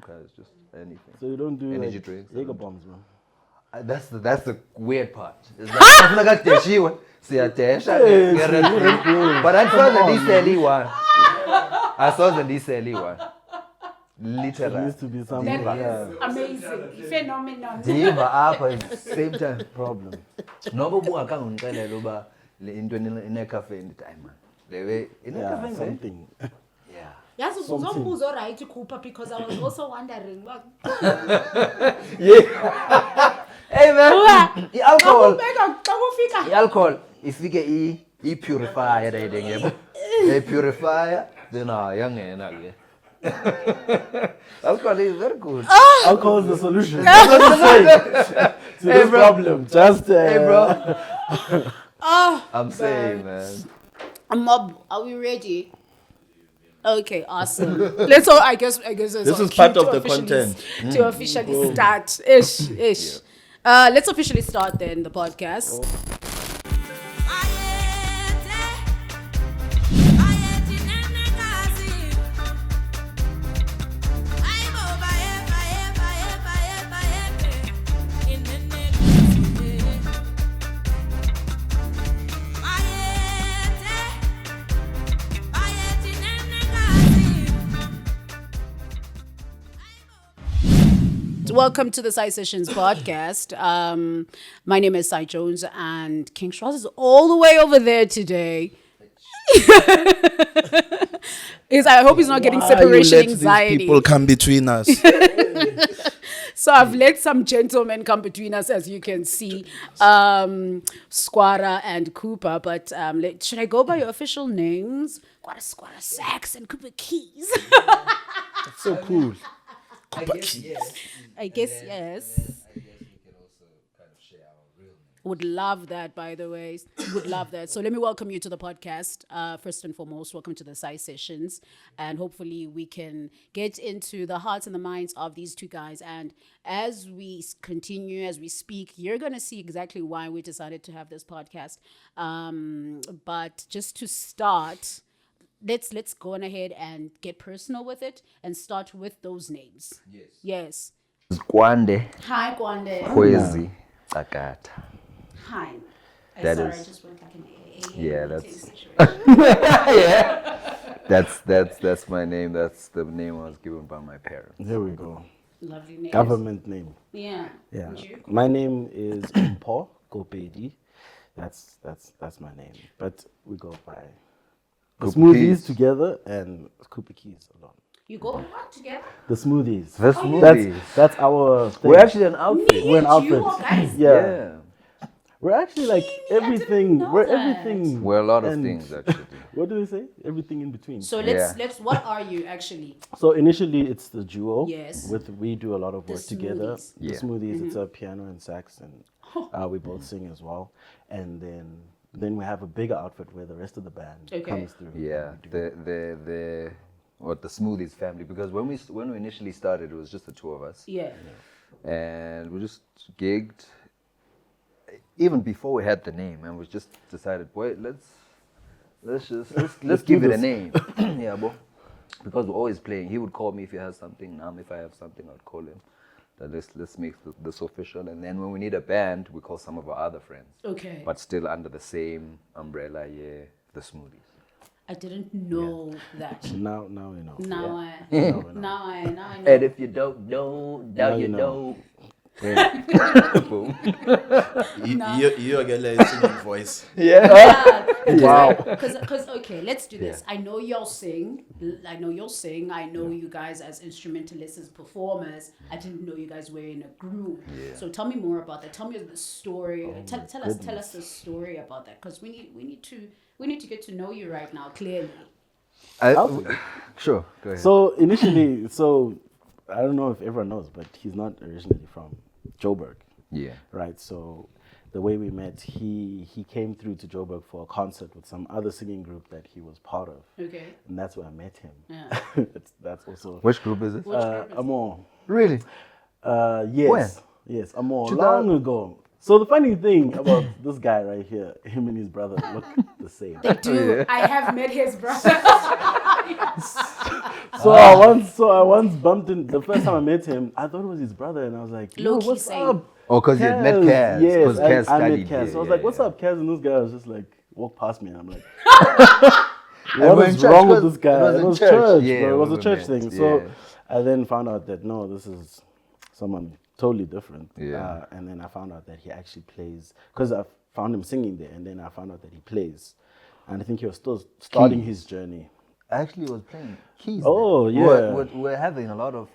Cause just anything. So you don't do Energy like drinks, Jaeger bombs, man. That's the weird part. It's like nakadeshiwe siyadesha nge-red. But I saw the DCLE one. I saw the DCLE one. It Literally. needs to be something. Yeah. Amazing, phenomenal. Ndiva apha at the same time. Problem. Noba ubungakangixelela uba le into inecafe ndithi ayi man. Le way Yeah, inecafe nje. something. Yeah. Yazi uzombuzo right Cooper because I was also wondering what Hey man, i-alcohol. xa kufika I-alcohol ifike i-purifier le ngiyabo. I-purifier then yangena ke. Alcohol is very good. Alcohol is the solution. That's what you say to this bro. problem. Just Hey bro. I'm saying, man. Mob, are we ready? Okay, awesome. Let's all. I guess This it's is on part cue of to the officially content. to officially start. Ish. Let's officially start then the podcast. Welcome to the Sai Sessions podcast. My name is Sai Jones, and King Schwartz is all the way over there today. I hope he's not getting separation anxiety. People come between us. So I've let some gentlemen come between us, as you can see, Squara and Cooper. But should I go by your official names? Squara Sax and Cooper Keys. That's so cool. I guess yes. Would love that, by the way. Would love that. So let me welcome you to the podcast. First and foremost, welcome to the Sai Sessions. And hopefully we can get into the hearts and the minds of these two guys. And as we continue, as we speak, you're going to see exactly why we decided to have this podcast. But just to start, let's go on ahead and get personal with it and start with those names. Yes. Kwande, Hi, Kwande. Kwezi, Akata. Hi. That Sorry, is- I just went like an AA. Yeah, that's. That's my name. That's the name I was given by my parents. There we go. Lovely name. Government name. Yeah. Yeah. And you? My name is Paul Kopedi. That's my name. But we go by the Cooper smoothies Keys. together and Cooper Keys alone. You go what together? The smoothies. The smoothies. That's our thing. We're actually an outfit. We're an You outfit. guys? Yeah. We're actually like I didn't everything. know We're that. everything. We're a lot of and- things actually. What do they say? Everything in between. So Yeah. let's what are you actually? So initially it's the duo. Yes. We do a lot of The work together. smoothies. Yeah. The smoothies, it's a piano and sax, and we both sing as well. And then we have a bigger outfit where the rest of the band Okay. comes through. Yeah, and we do- the Smoothies family, because when we initially started, it was just the two of us, Yeah. and we just gigged. Even before we had the name, and we just decided, wait, let's give it a name. Yeah, bro. Because we're always playing. He would call me if he has something. If I have something, I'd call him. That let's make this official. And then when we need a band, we call some of our other friends. Okay. But still under the same umbrella, yeah, the Smoothies. I didn't know that. Now you know. Now I know. And if you don't know, now you you know. know. Boom. You're getting singing voice. Yeah. Wow. Because okay, let's do this. I know you'll sing. I know you guys as instrumentalists, as performers. I didn't know you guys were in a group. Yeah. So tell me more about that. Tell me the story. Tell us the story about that, because we need to get to know you right now clearly. Sure, go ahead. So initially, I don't know if everyone knows, but he's not originally from Joburg, Yeah. right? So the way we met, he came through to Joburg for a concert with some other singing group that he was part of, Okay. and that's where I met him. Yeah. That's also Which group is it? Amor. Really? Yes. When? Yes, Amor. 2000 Long ago. So the funny thing about this guy right here, him and his brother look the same. Dude, I have met his brother. So I once bumped in. The first time I met him, I thought it was his brother, and I was like, "Yo, Low-key what's same. up?" Oh, because you had met Kaz? Kaz. Yes, Because Kaz I met studied Kaz. here. So I was Yeah, like, "What's yeah. up, Kaz?" And this guy was just like, walked past me, and I'm like, And we're "What in is church, wrong with 'cause this guy?" it was It in was church. church, Yeah, bro. It was we a church met. thing. So Yeah. I then found out that no, this is someone totally different. Yeah. And then I found out that he actually plays, because I found him singing there, and then I found out that he plays, and I think he was still starting Keys. his journey. I actually was playing keys. Oh, then. yeah. We're having a lot of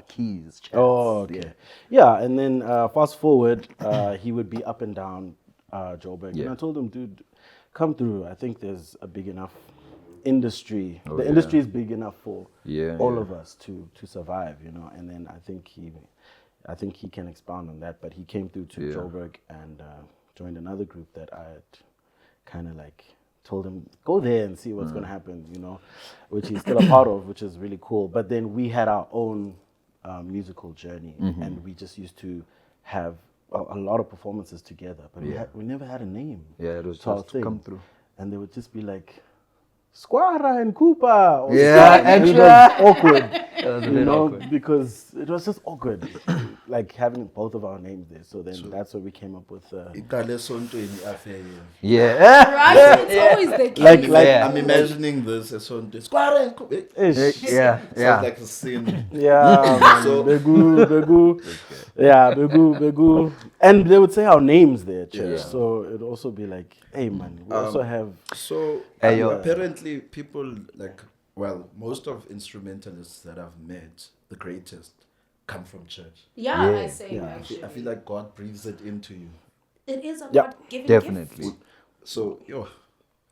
keys chats. Oh, okay. Yeah, and then fast forward, he would be up and down Joburg. And Yeah. I told him, dude, come through. I think there's a big enough industry. Oh, The yeah. industry is big enough for Yeah, all yeah. of us to survive, you know. And then I think he can expound on that. But he came through to Yeah. Joburg and joined another group that I had kind of like told him, go there and see what's going to happen, you know, which he's still a part of, which is really cool. But then we had our own musical journey, and we just used to have a lot of performances together, but we never had a name. Yeah, it was to our just thing. come through. And they would just be like, Squara and Cooper. Or Yeah, and it and- was awkward, was a you bit know, awkward. because it was just awkward, like having both of our names there. So then that's where we came up with. Iqale esontweni affair. Yeah. Right? It's always the case. Like- Yeah. I'm imagining this esontweni. Square and Ish. Yeah. Sounds Yeah. like a scene. Yeah, man. So- Begu. Yeah, Begu. And they would say our names there at church. Yeah. So it'd also be like, hey, man, we also have. So Hey, yo. apparently people like, well, most of instrumentalists that I've met, the greatest, come from church. Yeah, Yeah. I say Yeah. actually. I feel like God breathes it into you. it is a Yeah, God-given Definitely. gift. So,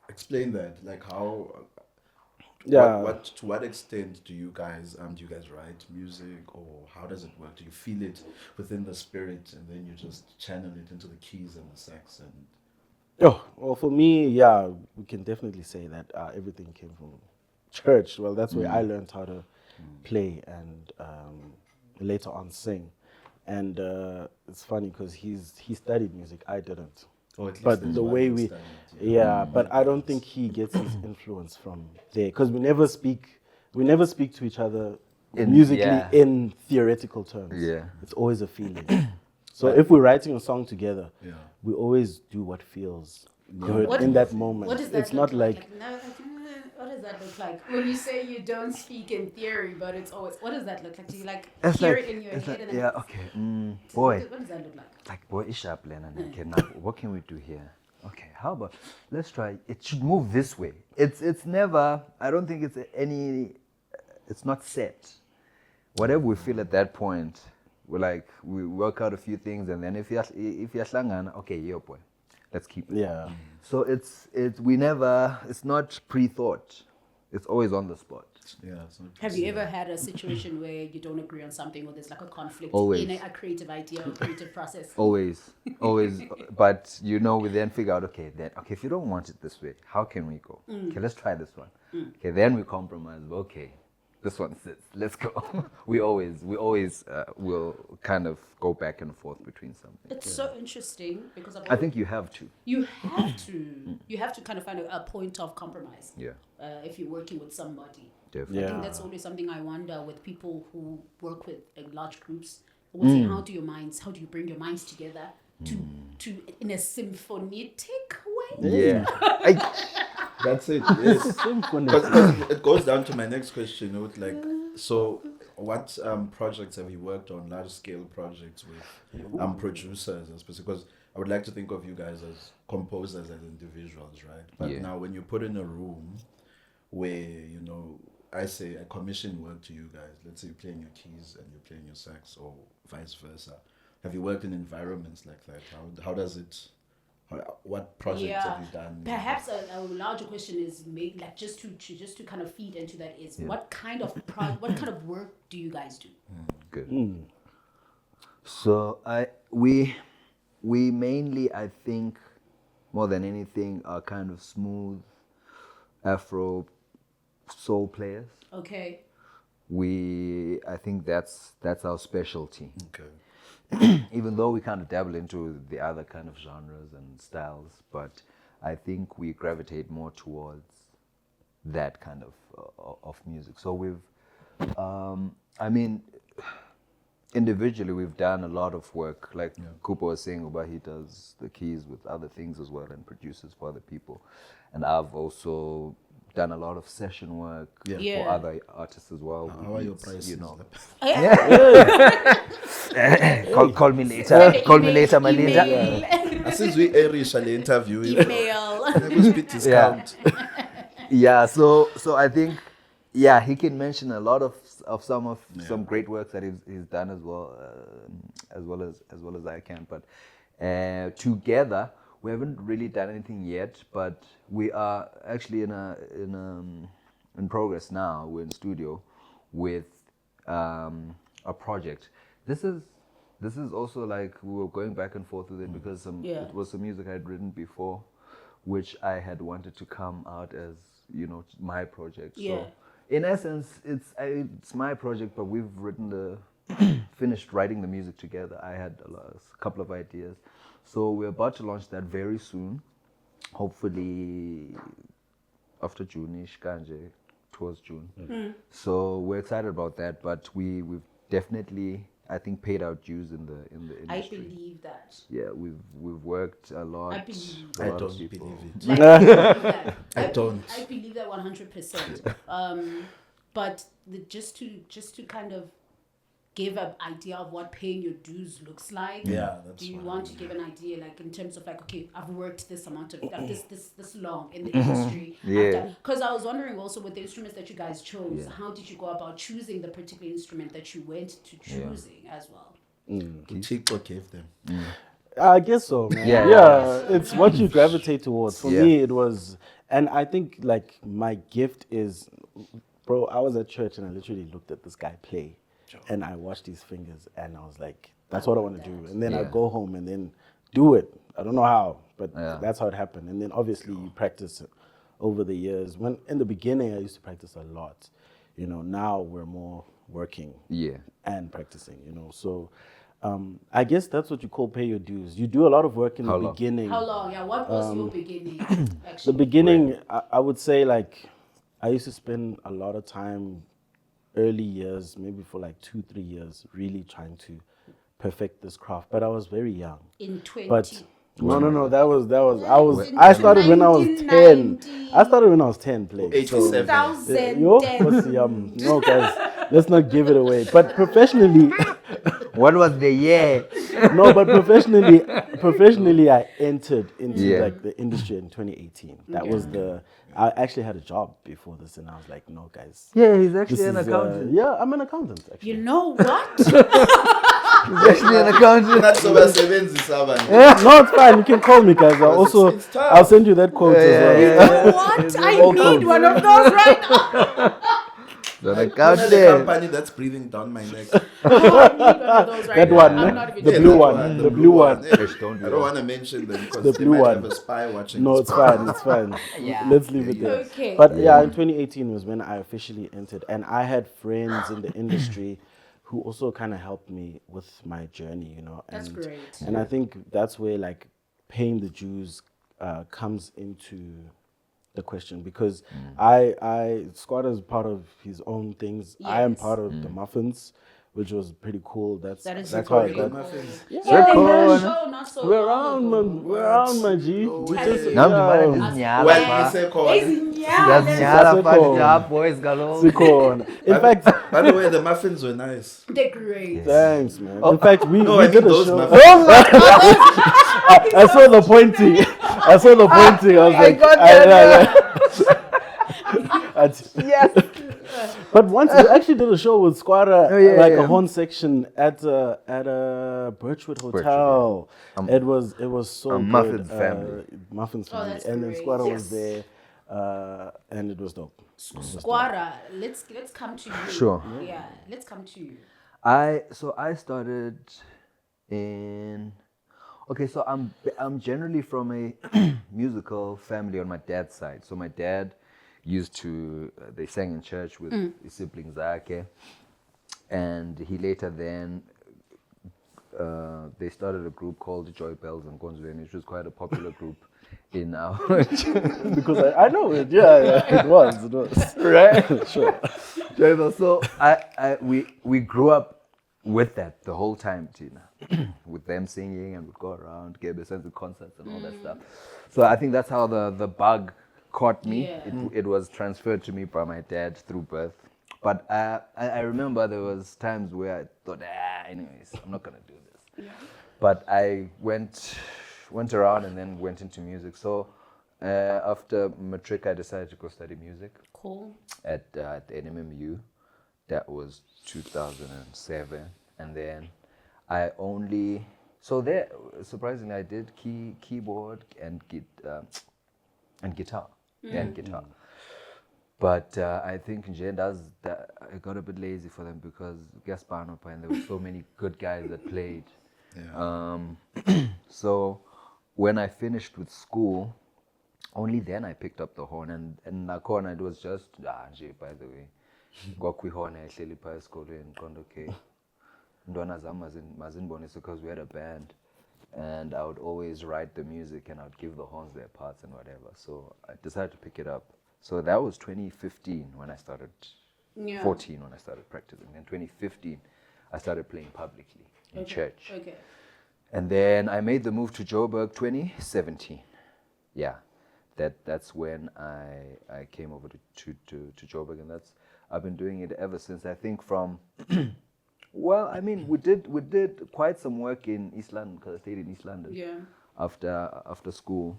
explain that. Like how, Yeah. what to what extent do you guys write music, or how does it work? Do you feel it within the spirit and then you just channel it into the keys and the sax and Oh, well, for me, yeah, we can definitely say that everything came from church. Well, that's where I learned how to play and later on sing. And it's funny because he studied music, I didn't. or at least But there's the one way we, standard, yeah, but I don't think he gets his influence from there because we never speak to each other musically yeah. in theoretical terms. Yeah. It's always a feeling. So if we're writing a song together, Yeah. we always do what feels good What- in that moment. What does that It's look not like no, what does that look like? When you say you don't speak in theory, but it's always, what does that look like? Do you like It's hear like, it in your it's head? like, And yeah, then, okay. Boy. What does that look like? Like, boy, it's sharp, Lennon. Okay, now, what can we do here? Okay, how about, let's try, it should move this way. It's never, I don't think it's it's not set. Whatever we feel at that point, we work out a few things, and then if you're slangana, okay, yo, boy, let's keep it. yeah. So it's not pre-thought. It's always on the spot. Yeah. It's not Have you ever had a situation where you don't agree on something or there's like a conflict Always. in a creative idea or creative process? Always. But we then figure out, okay, if you don't want it this way, how can we go? Okay, let's try this one. Okay, then we compromise. Okay, this one sits. Let's go. we always will kind of go back and forth between something. It's so interesting because I think you have to. you have to kind of find a point of compromise. Yeah, If you're working with somebody. definitely. I think Yeah. that's always something I wonder with people who work with large groups. I would say, how do you bring your minds together to in a symphonetic way? Yeah. That's it. Yes. Symphony. Because it goes down to my next question. So what projects have you worked on? Large scale projects with producers, especially because I would like to think of you guys as composers as individuals, right? But Yeah. now when you put in a room where I say I commission work to you guys. Let's say you're playing your keys and you're playing your sax, or vice versa. Have you worked in environments like that? How does it? What projects have you done? Perhaps a larger question is maybe like just to kind of feed into that is what kind of what kind of work do you guys do? Good. So we mainly, I think, more than anything, are kind of smooth Afro soul players. Okay. I think that's our specialty. Okay. Even though we kind of dabble into the other kind of genres and styles, but I think we gravitate more towards that kind of music. So I mean, individually we've done a lot of work. Like Cooper was saying, he does the keys with other things as well and produces for other people. And I've also done a lot of session work Yeah. for other artists as well. How are your prices? You know, Yeah. call me later. Call me later, my email, later. Since we Irish the interview, email. there was a bit discount. Yeah, so I think he can mention a lot of some great works that he's done as well as I can. But together we haven't really done anything yet. But we are actually in progress now. We're in studio with a project. This is also like we were going back and forth with it because it was some music I had written before, which I had wanted to come out as my project. Yeah. So in essence, it's my project, but we've finished writing the music together. I had a couple of ideas, so we're about to launch that very soon. Hopefully after June-ish, kanje, towards June. So we're excited about that, but we've definitely, I think, paid our dues in the industry. I believe that. Yeah, we've worked a lot. I believe a I lot of don't people. believe it. Like, I believe that. I don't. I believe that 100%. But just to kind of give an idea of what paying your dues looks like. Yeah, that's Do you what I want to mean. give an idea, like in terms of like, okay, I've worked this amount of this long in the industry. Yeah. Because I was wondering also with the instruments that you guys chose, how did you go about choosing the particular instrument that you went to choosing as well? Chico gave them. I guess so, man. Yeah. Yeah, it's what you gravitate towards. For Yeah. me, it was, and I think like my gift is, bro, I was at church and I literally looked at this guy play and I watched his fingers and I was like, that's what I want to do. And then I Yeah. go home and then do it. I don't know how, but Yeah. that's how it happened. And then obviously you practice it over the years. When in the beginning, I used to practice a lot. Now we're more working Yeah. and practicing, So I guess that's what you call pay your dues. You do a lot of work in How the long? beginning. How long? Yeah, what was your beginning? The Actually, beginning, I would say like I used to spend a lot of time early years, maybe for like 2-3 years, really trying to perfect this craft. But I was very young. in 20. But no, that was In I started when I was 10. 1990. I started when I was 10 playing. 87. 2010. Yo, what's the no guys, let's not give it away. But professionally, What was the year? no, but professionally, I entered into Yeah. like the industry in 2018. That was I actually had a job before this, and I was like, no, guys. Yeah, he's This actually an is, accountant. yeah, I'm an accountant, actually. You know what? He's actually an accountant. Not so basebenzisa No, it's fine. You can call me, guys. it's tough. I'll send you that quote as well. You know what? I need one of those right now. He's an the accountant. company that's breathing down my neck. I need one of those right That now. one, I'm no? not even The joking. blue that one, the blue one. Yeah. Fish, don't do I that. don't want to mention them because The they blue might one. have a spy watching. No, this it's fine. It's fine. Yeah. Let's leave it there. Okay. But yeah, in 2018 was when I officially entered, and I had friends in the industry who also kind of helped me with my journey, That's and, great. And I think that's where like paying the dues comes into the question because Squad is part of his own things. I am Yes. part of the Muffins, which was pretty cool. That's That is how I really got. cool. Yeah, Yeah, cool. the show not so We're long around, ago. man. We're around, my G. We just Nam yeah. ndibana ndizinyala Well, pha. we say call. Ndizinyala That's pha cool. nje boys kaloku. Sikhona. In fact, By the way, the muffins were nice. They're great. thanks, man. In fact, we, No, we I mean did a those show. muffins. I saw the pointing. I saw the pointing. I was like, got that, yes. But once we actually did a show with Squara, yeah, like yeah. a horn section at a Birchwood Hotel. It was so good. Muffins family. Muffins Oh, family, that's and then great. Squara Yes. was there, and it was dope. Squara, let's come to you. Sure. Yeah, let's come to you. I started in. Okay, so I'm generally from a musical family on my dad's side. So my dad used to they sang in church with his siblings zakhe, and he later then they started a group called Joy Bells and Gonzweni, which was quite a popular group. in our Because I know it. Yeah, it was. right. Sure. So we grew up with that the whole time, Tina, with them singing, and we'd go around, get a sense of concerts and all that stuff. So I think that's how the bug caught me. Yeah. It was transferred to me by my dad through birth. But I remember there was times where I thought, anyways, I'm not gonna do this. But I went around and then went into music. So after matric, I decided to go study music Cool. at NMMU. That was 2007, and then I only there surprisingly I did keyboard and guitar and guitar. But I think I got a bit lazy for them because Gaspano and there were so many good guys that played. Yeah. So when I finished with school, only then I picked up the horn, and nakhona it was just nje, by the way. Kwakwihona ehleli phaa esikolweni qonda okay. Ntwana zam mazinibonise because we had a band, and I would always write the music and I would give the horns their parts and whatever. So I decided to pick it up. So that was 2015 when I started. Yeah. 14 when I started practicing. Then 2015 I started playing publicly in church. Okay. And then I made the move to Joburg 2017. Yeah, that's when I came over to Joburg, and I've been doing it ever since. I think from well, I mean, we did quite some work in East London because I stayed in East London. Yeah. After school,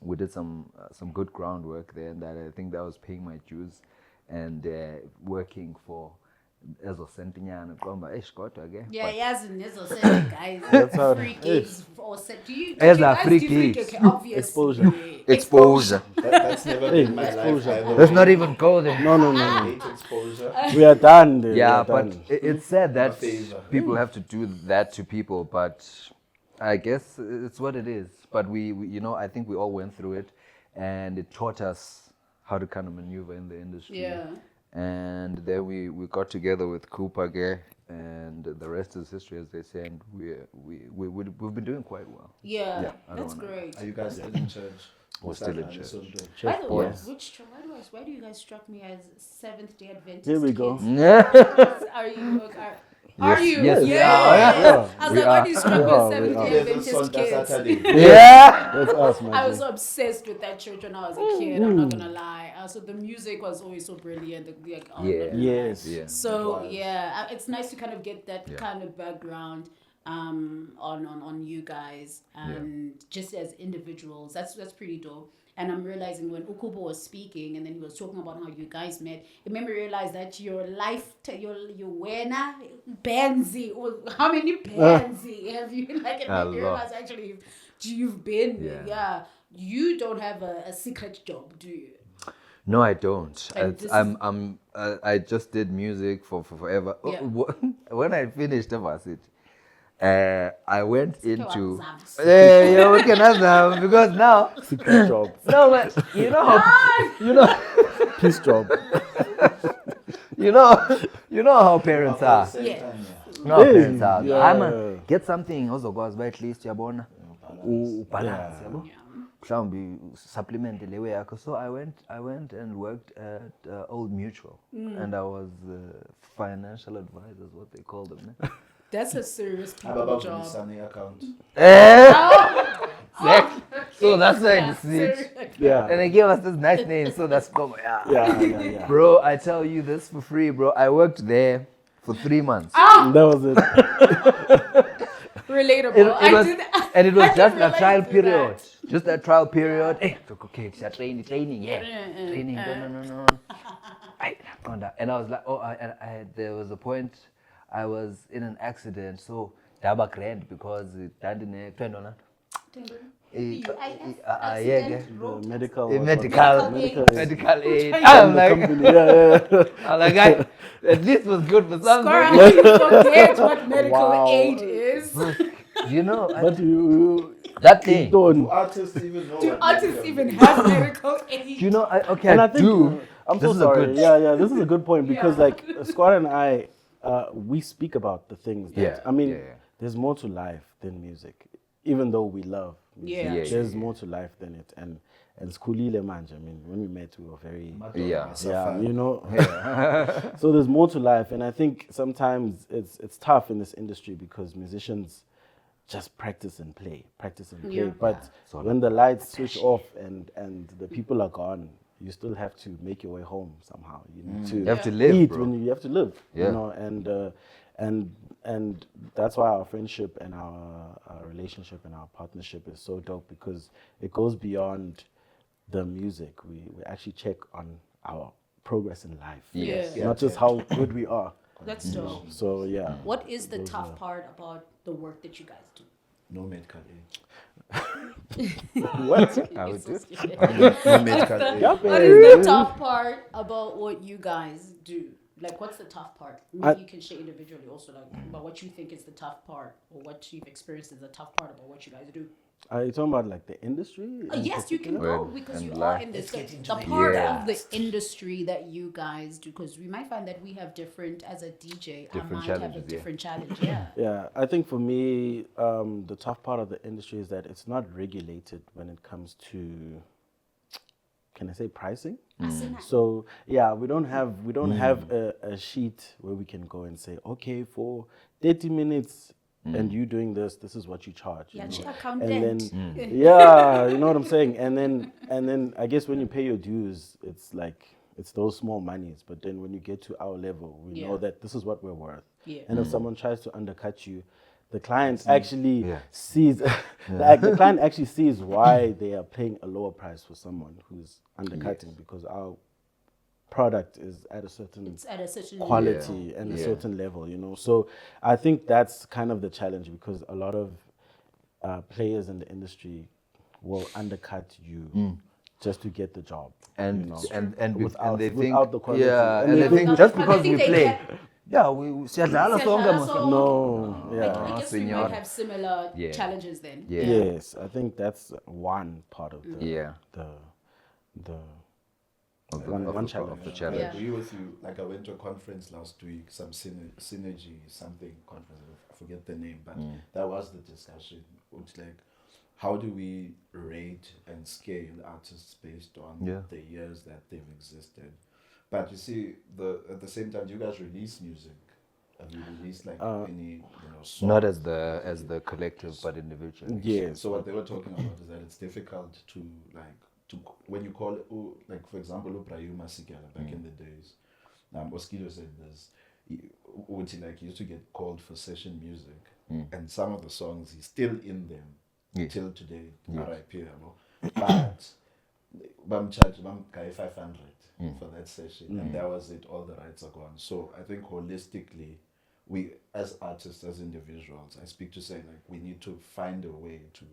we did some good groundwork there, and that I think that was paying my dues, and working for ezo sentinyana kwamba kodwa ke Yeah, yes, and this also guys. That's how it Free is. gigs or set. Do you As do you a guys free do gigs. Okay, obviously. exposure. That's never been my exposure. life either. Let's not even go there. No. I hate exposure. We are done there. Yeah, we are but done. it's sad that favor. people have to do that to people, but I guess it's what it is. But we I think we all went through it, and it taught us how to kind of maneuver in the industry. Yeah. And then we got together with Kupage, and the rest is history, as they say, and we've been doing quite well. Yeah, Yeah, I don't that's wanna- great. Are you guys still in church? We're still in church. By the way, boys. why do you guys struck me as Seventh-day Adventist? Here we go. kids? Yeah. Are you? Are you? Yes. Yeah. I was We like, why are. do you struck me We as are. Seventh-day Adventist kids? Saturday. Yeah. That's us, man. I was so obsessed with that church when I was a kid. I'm not gonna lie. So the music was always so brilliant. Yeah. Yes. Yeah. So yeah, it's nice to kind of get that Yeah. kind of background on you guys and just as individuals. That's pretty dope. And I'm realizing when Ukubo was speaking and then he was talking about how you guys met, it made me realize that your life, your Wena Benzi, or how many Benzi have you? Like, it A made me lot. realize actually you've been, Yeah. You don't have a secret job, do you? No, I don't. And this I just did music for forever. Yeah. When I finished it, I went into Zams. yeah, what can I say? Because now Secret job. no, but you know how Peace job. you know how parents are. Yeah. No, Hey, parents are. yeah. I'm get something also goes by at least yabona. Balance, yabo. Mhlawumbe supplement le way yakho. So I went and worked at Old Mutual, and I was financial advisor, is what they call them. Ne? That's a serious How people about job. Sunny account? So that's why I switched. Yeah. And they gave us this nice name, so that's yeah. Yeah. Bro, I tell you this for free, bro. I worked there for 3 months. That was it. Relatable. And it was I just did a relate trial to period. that. Just a trial period. Hey, okay, it's a training, yeah. Training, no. And I was like, there was a point I was in an accident, so daba grand because medical aid. I'm like, I'm like, at least was good for something. Girl, you forget what medical Wow. aid is. You know, But you that thing. don't. Do artists even know Do what artists medical even is? have medical aid? You know, And I I think do. I'm This so is a sorry. good- Yeah. This is a good point because like Scott and I, we speak about the things that Yeah, I mean. yeah. There's more to life than music, even though we love Yeah. Yeah, There's more to life than it. And Skulile manje, I mean, when we met, we were very, yeah, you know. So there's more to life, and I think sometimes it's tough in this industry because musicians just practice and play. Yeah. But when the lights switch off and the people are gone, you still have to make your way home somehow. You need to You have to live, eat bro. when you have to live. Yeah. You know, and that's why our friendship and our relationship and our partnership is so dope because it goes beyond the music. We actually check on our progress in life. Yes. Not just how good we are. That's dope. So yeah. What is the tough part about the work that you guys do? No medical aid. What? I would do. No medical aid. What is the tough part about what you guys do? Like, what's the tough part? Maybe you can share individually also, like, about what you think is the tough part or what you've experienced is the tough part about what you guys do. Are you talking about like the industry? Yes, you can go because and you life. are in this. Let's get into The the part Yeah. of the industry that you guys do, because we might find that we have different, as a DJ, I Different might have a challenges, yeah. different challenge. Yeah. Yeah, I think for me, the tough part of the industry is that it's not regulated when it comes to, can I say pricing? So yeah, we don't have a sheet where we can go and say, okay, for 30 minutes and you doing this is what you charge. Yeah, you know? accountant. And then yeah, you know what I'm saying. And then I guess when you pay your dues, it's like it's those small monies. But then when you get to our level, we know Yeah. that this is what we're worth. Yeah. And if someone tries to undercut you, the client actually Yeah. sees the client actually sees why they are paying a lower price for someone who's undercutting because our product is at a certain It's at a certain quality and a Yeah. certain level, you know. So I think that's kind of the challenge because a lot of players in the industry will undercut you just to get the job. And you know? and Without- they think without the quality. yeah, And and they they think think- just But because they we think they play, can- yeah, we siyadlala sonke Siyadlala mos- sonke. No, I yeah. guess we senor. might have similar Yeah. challenges then. Yeah. Yes, I think that's one part of the Yeah. the of the, one of the, challenge. of the I challenge. Yeah. agree with you. Like I went to a conference last week, some synergy something conference. I forget the name, but that was the discussion. It's like, how do we rate and scale artists based on Yeah. the years that they've existed? But you see, at the same time, you guys release music. Have you released like any songs? Not as the collective, but individually. Yes. So what they were talking about is that it's difficult to when you call it, like for example, Uprayuma Sikala back in the days. Oskido said this. He used to get called for session music, and some of the songs he's still in them Yes. till today. R.I.P. yabo. But bam charge bam guy 500 for that session, and that was it. All the rights are gone. So I think holistically, we as artists, as individuals, I speak to say like we need to find a way to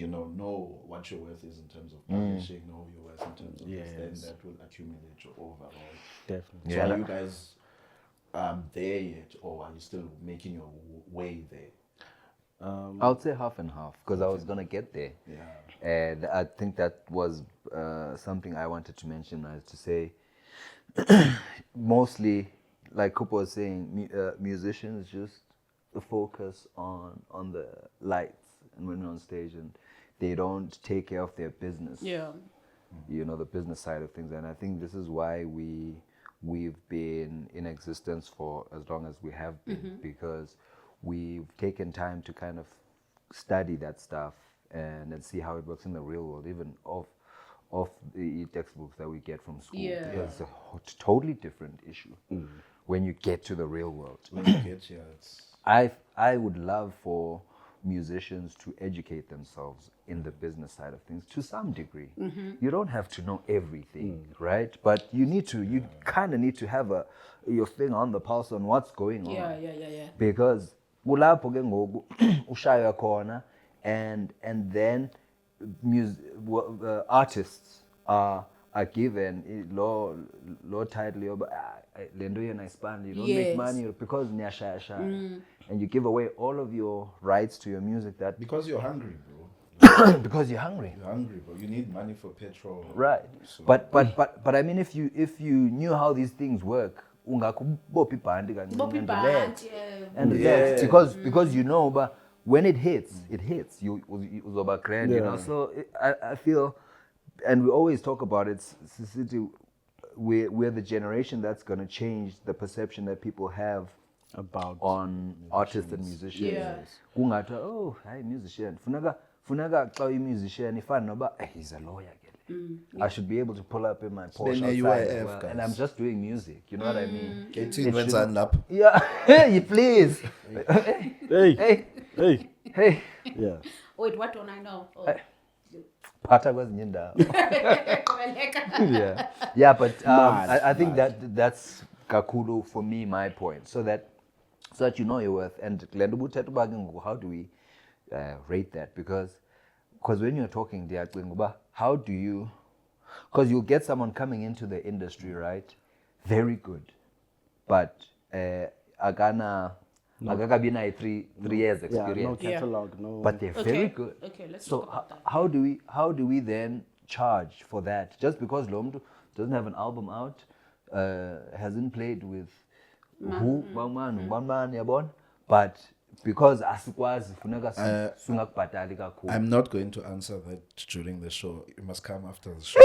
know what your worth is in terms of publishing, know your worth in terms of this, then Yes. that will accumulate your overall. Definitely. So Yeah. are you guys there yet, or are you still making your way there? I would say half and half because I was gonna get there. Yeah. And I think that was something I wanted to mention, is to say mostly, like Kupo was saying, musicians just focus on the lights and when they're on stage, and they don't take care of their business. Yeah. The business side of things. And I think this is why we've been in existence for as long as we have been, because we've taken time to kind of study that stuff and see how it works in the real world, even off the textbooks that we get from school. Yeah. It's a totally different issue when you get to the real world. When you get here, it's I would love for musicians to educate themselves in the business side of things to some degree. You don't have to know everything, right? But you kind of need to have your finger on the pulse on what's going on. Yeah. Because kulapho ke ngoku ushaya khona, and then artists are given low title yoba lento yena isiband, you don't Yes. make money because niyashaya shaya, and you give away all of your rights to your music that because you're hungry, bro. because you're hungry. You're hungry, bro. You need money for petrol. Right. So, But I mean, if you knew how these things work, ungakubophi ibhanti kancane Bophi and ibhanti, relax. yeah. And relax, because but when it hits, it hits. You uzoba grand, you know. Yeah. So I feel, and we always talk about it. City, we're the generation that's going to change the perception that people have About on artists and musicians. Yeah. Kungathiwa, oh, hi musician. Funeka xa uyi-musician ifana noba he's a lawyer. I should be able to pull up in my Porsche Bene outside as UIF, well, guys. and I'm just doing music. You know what I mean? Getting what's up. Yeah, you please. hey, Hey, hey, hey. yeah. Wait, what don't I know? Oh. Pata kwezinye indawo. Yeah, but I think that's kakulu for me, my point, so that you know your worth. And how do we rate that? Because when you're talking, how do you? Because you'll get someone coming into the industry, right? Very good, but agana been 3 years Yeah, experience. no catalog, no. But they're very Okay. good. Okay, let's so talk about that. how do we then charge for that? Just because Lomdu doesn't have an album out, hasn't played with who one yabon, but because asikwazi funeka singakubhatali kakhulu. I'm not going to answer that during the show. You must come after the show.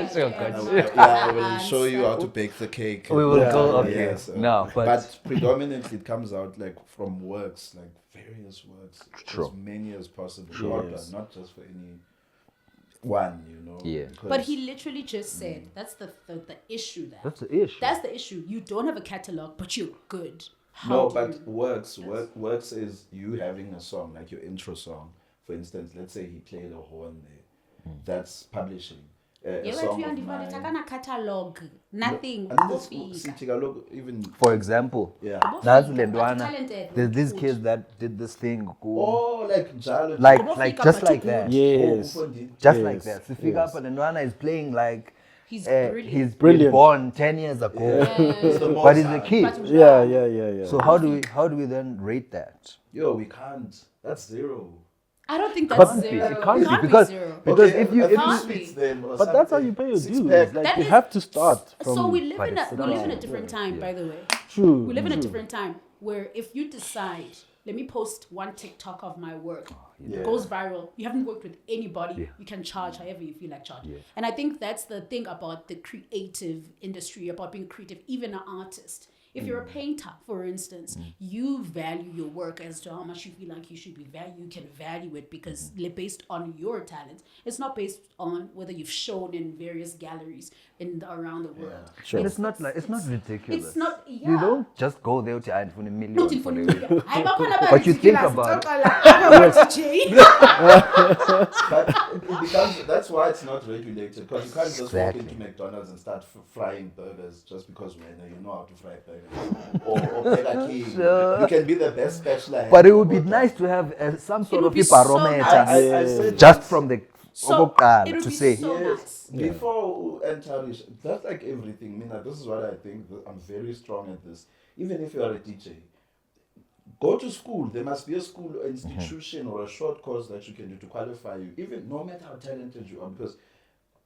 I will show you how to bake the cake. We will go okay. Yes, No, but predominantly it comes out like from works, like various works, True. as many as possible. Not just for any one, you know. Yeah. because- But he literally just said that's the issue there. that's the issue. That's the issue. You don't have a catalog, but you're good. How No, do but you- works is you having a song, like your intro song. For instance, let's say he played a horn there. That's publishing. A Yeah, song but of you mine. takana catalog, nothing. And this Coffee. City Galog, even For example, yeah. Nazi But Lendwana, talented, there's these good. kids that did this thing. Oh, like Jalo. Like just like that. Yes. Just like Yes, that. Sifika yes. up and Lendwana is playing like He's brilliant. he's Brilliant. born 10 years ago. It's the But he's a Mozart. kid. But- Yeah. So how do we then rate that? Yo, we can't. That's zero. I don't think that's Can't be. zero. It can't be because zero. because Okay, if you a if few you can't sweets be. then or But that's how something. you pay your Six dues. pack. Like That you is- have to start from. So we live But in it's we live in a not- different time, by the way. True. We live in a different time where if you decide, let me post one TikTok of my work, Yeah. it goes viral. You haven't worked with anybody. You can charge however you feel like charging. And I think that's the thing about the creative industry, about being creative, even an artist. If you're a painter, for instance, you value your work as to how much you feel like you should be valued. You can value it because based on your talent. It's not based on whether you've shown in various galleries around the world. Sure. and it's not ridiculous. It's not. You Yeah. don't just go there to earn for a million. Not in for for the week. But you think about But it becomes, that's why it's not regulated, because you can't just Exactly. walk into McDonald's and start frying burgers just because you know how to fry burgers. or Burger King. You can be the best spatula. But it would be nice to have some sort would of be a so barometer nice. I said just that. from the So okokuqala it would to be say so Yes, nice. before we enter, that's like everything. Mina, this is what I think. I'm very strong at this. Even if you are a DJ, go to school. There must be a school or institution or a short course that you can do to qualify you. Even no matter how talented you are, because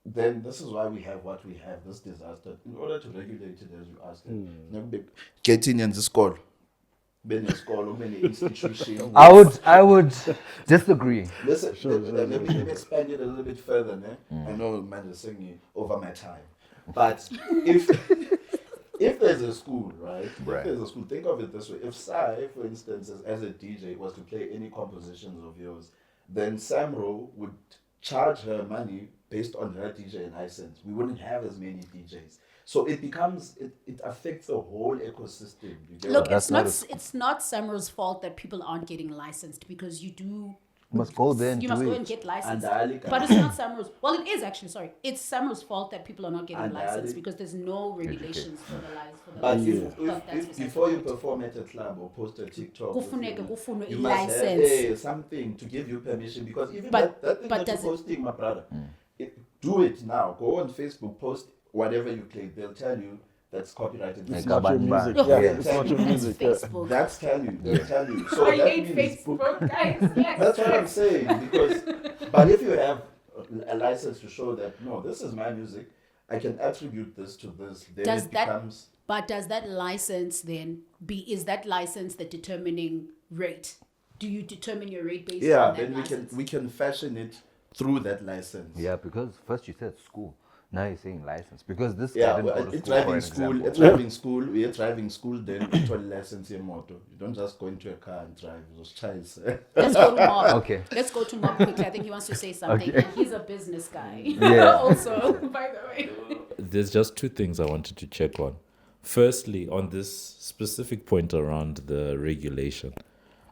then this is why we have what we have. This disaster. In order to regulate it, as you asked, get in the school. Been a school, been an institution. I would disagree. Listen, let me expand it a little bit further. I know man is saying over my time. But if there's a school, right? If there's a school, think of it this way. If Sai, for instance, as a DJ, was to play any compositions of yours, then Samro would charge her money based on her DJ license. We wouldn't have as many DJs. So it becomes, it affects the whole ecosystem. You get Look, what- it's not Samro's fault that people aren't getting licensed because you do. You must go there and You do must go it. and get licensed. And But it's not Samro's. Well, it is actually. Sorry, it's Samro's fault that people are not getting And licensed because there's no regulations for the license. But license. if That's besides before the you point. perform at a club or post a TikTok, with Kufuneka you, kufunwe you a must have license. something to give you permission, because even But- that thing but that you're does it- posting, my brother, do it now. Go on Facebook, post whatever you play. They'll tell you that's copyrighted. This Like is Not your Bang, music. bang. Yeah, Yeah. it's not your That's music. Yeah. Facebook. That's tell you. They'll tell you. So I that hate means- Facebook, guys. Yes. That's what I'm saying. Because, but if you have a license to show that no, this is my music, I can attribute this to this. Then Does it that- becomes. But does that license then is that license the determining rate? do you determine your rate based Yeah, on that then license? we can fashion it through that license. Yeah, because first you said school, now you're saying license. Because this guy Yeah, didn't go to it's school, for driving an school. example. It's driving school. We're driving school. Then it's on license in motor. You don't just go into a car and drive. Those child. Let's go to Mob. Okay. Let's go to Mob quickly. I think he wants to say something. Okay. And he's a business guy. Yeah. Also, by the way. There's just two things I wanted to check on. Firstly, on this specific point around the regulation,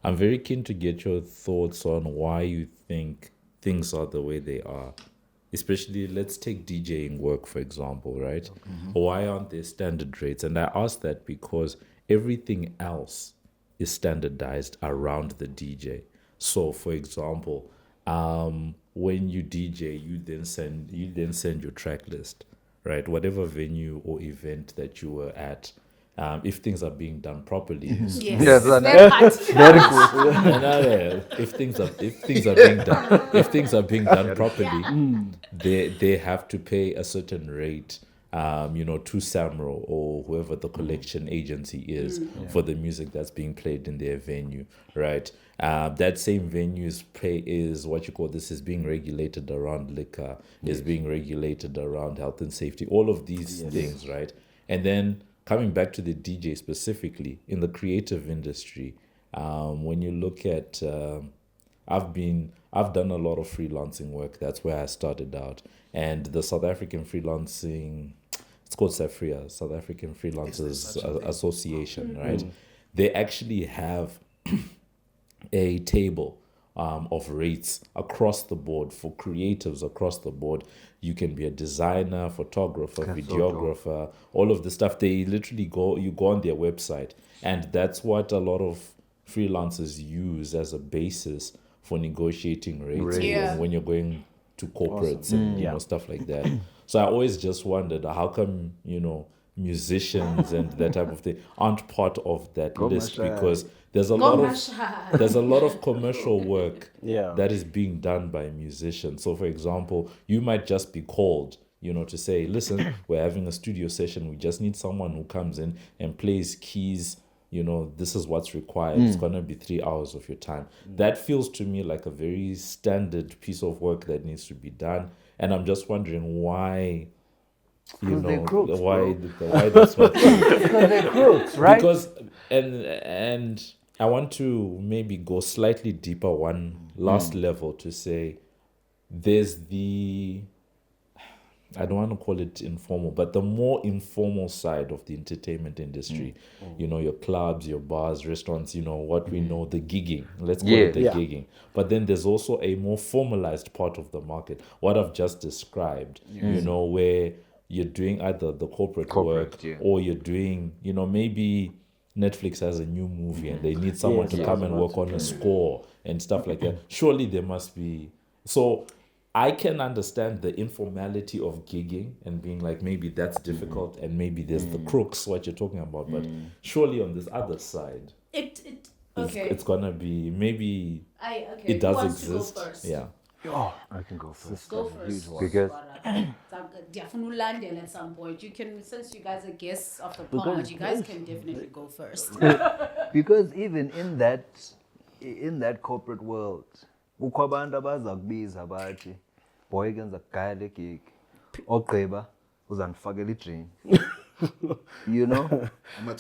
I'm very keen to get your thoughts on why you think things are the way they are. Especially, let's take DJing work, for example, right? Why aren't there standard rates? And I ask that because everything else is standardized around the DJ. So, for example, when you DJ, you then send your track list, right? Whatever venue or event that you were at, if things are being done properly, Yes. Yes, I know. That part. Very cool. if things are being done properly, they have to pay a certain rate, to SAMRO or whoever the collection agency is for the music that's being played in their venue, right? That same venue is being regulated around liquor, is being regulated around health and safety, all of these things, right? And then coming back to the DJ specifically, in the creative industry, when you look at, I've done a lot of freelancing work. That's where I started out. And the South African freelancing, it's called SAFRIA, South African Freelancers Association, right? They actually have a table of rates across the board for creatives across the board. You can be a designer, photographer, videographer, all of the stuff. They literally you go on their website, and that's what a lot of freelancers use as a basis for negotiating rates Yeah. when you're going to corporates and stuff like that. So I always just wondered, how come musicians and that type of thing aren't part of that list? Because there's a lot of commercial work that is being done by musicians. So for example, you might just be called to say, listen, we're having a studio session, we just need someone who comes in and plays keys, this is what's required. It's going to be 3 hours of your time. That feels to me like a very standard piece of work that needs to be done. And I'm just wondering why, they're crooks, why that's not Because they're crooks, right? because and I want to maybe go slightly deeper, one last level, to say there's I don't want to call it informal, but the more informal side of the entertainment industry, your clubs, your bars, restaurants, what we know, the gigging, let's call it the gigging. But then there's also a more formalized part of the market, what I've just described, where you're doing either the corporate work, or you're doing, maybe Netflix has a new movie and they need someone to come and work on a score and stuff like that. Surely there must be. So I can understand the informality of gigging and being like, maybe that's difficult, and maybe there's the crooks, what you're talking about. But surely on this other side, it's gonna be maybe it does exist. Yeah. I can go first. Go first. Because Definitely landing at some point. You can, since you guys are guests of the pod, you guys can definitely go first. because even in that corporate world, kukho abantu abazakubiza bathi boy kenza kugaya le gig ogqiba uzandifakela i-drain.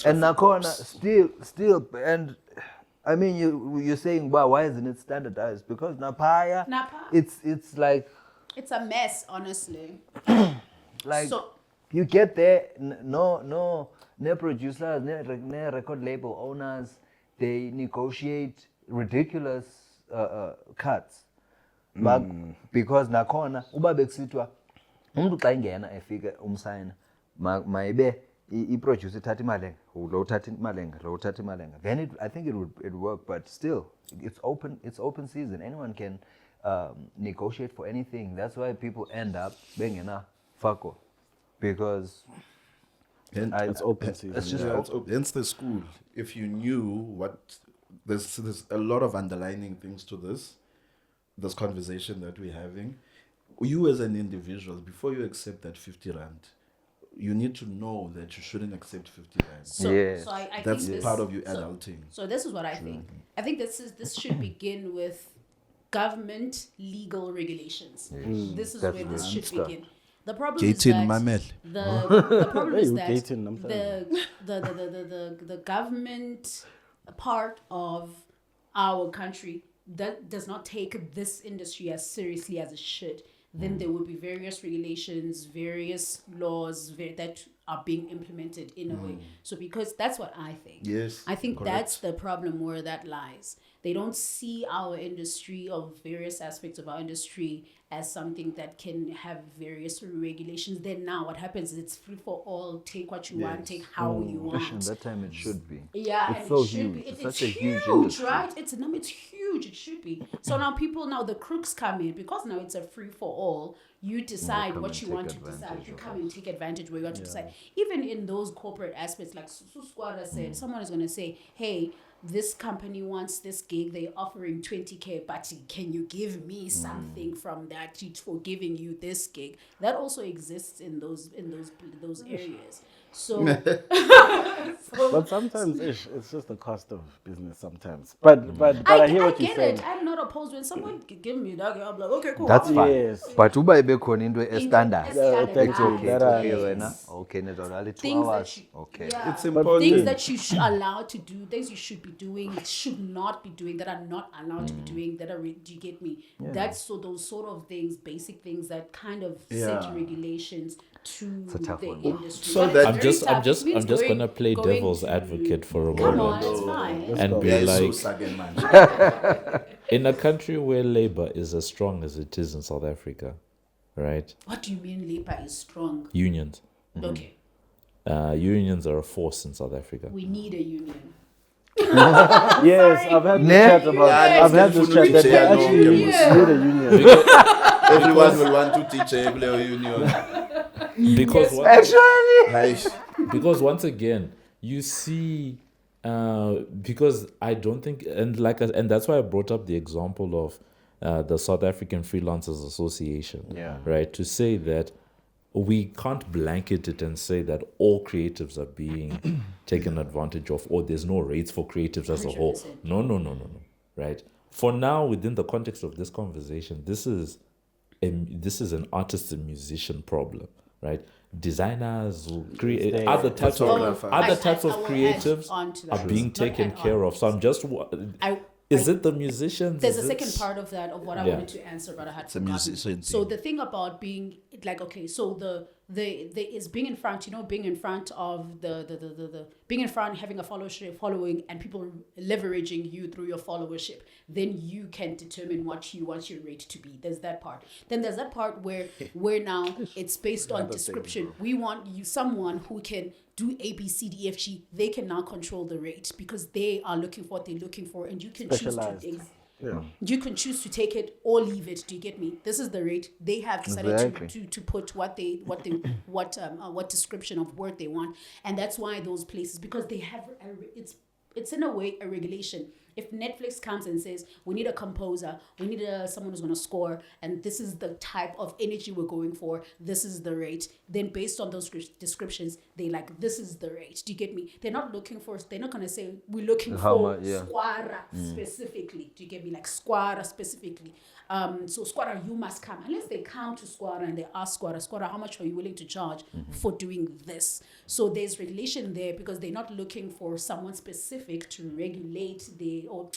And nakhona still, and I mean, you're saying, wow, why isn't it standardized? Because Napaya, it's like, it's a mess, honestly. like So, you get there, no producers, no record label owners, they negotiate ridiculous cuts. But because nakhona uba bekusithwa umuntu xa ingena efika umsayina mayibe i-producer ithatha imalenga, lo uthatha imalenga, lo uthatha imalenga, then I think it would work. But still, it's open season, anyone can negotiate for anything. That's why people end up bengena fako, because It's open season. it's just Yeah, it's hence the school. If you knew what there's a lot of underlining things to this conversation that we're having. You as an individual, before you accept that 50 rand, you need to know that you shouldn't accept 50 rand. So, Yeah. so I That's think this, part of you so- adulting. So this is what I think. I think this should begin with government legal regulations. This is where That's this the should stuff. begin. The problem Gating is that Mamel. the problem Hey, is you that gating them, the government part of our country that does not take this industry as seriously as it should. Then there will be various regulations, various laws that are being implemented in a way. So because that's what I think. Yes, I think correct. that's the problem where that lies. They don't see our industry or various aspects of our industry as something that can have various regulations. Then now what happens is it's free for all. Take what you want, take how you Gosh, and want. that time it should be. Yeah, It's and so it should huge. be. It's It's such a huge huge, industry. right? It's huge. It should be. So now the crooks come in because now it's a free for all. You decide come what and you take want to decide. advantage You of come and take advantage where you want to decide. Even in those corporate aspects, like Squatter said, someone is going to say, "Hey, this company wants this gig. They're offering 20K, but can you give me something from that for giving you this gig?" That also exists in those areas. So, But sometimes it's just the cost of business sometimes. But I hear what you're get saying. it. I'm not opposed when someone give me that. I'm like, okay, cool. That's I'll fine. Yes. But uba ibekhona into standard. standard, It's okay. that It's okay yes. wena. Okay, nezonali 2 Things that hours. you, Okay. yeah, It's important. things that you should allow to do, things you should be doing, should not be doing, that are not allowed to be doing, that are. Do you get me? That's so those sort of things, basic things that kind of set Yeah. regulations to a tough the one. industry. So But it's that- I'm very just tough. It means I'm just gonna play going devil's to- advocate for a Come on, moment it's fine. and go. be Yeah, like, so again, man. in a country where labor is as strong as it is in South Africa, right? What do you mean labor is strong? Unions. Okay, Unions are a force in South Africa. we need a union. Yes, I've had this Ne? chat about. Yeah, I've had this it's chat that the they full actually union. need a union. Everyone will want to teach a union. Because Actually. because once again you see because I don't think and that's why I brought up the example of the South African Freelancers Association, right, to say that we can't blanket it and say that all creatives are being taken advantage of or there's no rates for creatives as a whole. 100%. No, right? For now, within the context of this conversation, this is an artist and musician problem, right? Designers, Stay- other types of Photographer. other types I of will add creatives on to are that. being Not taken add care on. of. So I'm just, is I- it the musicians? There's a Is second it- part of that of what I Yeah. wanted to answer, but I had a forgotten. musician So thing. the thing about being like, okay, so the is being in front, being in front of the being in front, having a following, and people leveraging you through your followership. Then you can determine what you want your rate to be. There's that part. Then there's that part where now it's based on description. We want you someone who can do A, B, C, D, F, G. They can now control the rate because they are looking for what they're looking for, and you can choose Specialized. to. You can choose to take it or leave it. Do you get me? This is the rate they have decided Exactly. to put what description of work they want, and that's why those places, because they have it's in a way a regulation. If Netflix comes and says we need a composer, we need someone who's going to score, and this is the type of energy we're going for, this is the rate. Then based on those descriptions, they like this is the rate. Do you get me? They're not going to say we're looking How for much, yeah. Squara specifically. Do you get me? Like Squara specifically. So Squara, you must come. Unless they come to Squara and they ask Squara, how much are you willing to charge for doing this? So there's regulation there because they're not looking for someone specific to regulate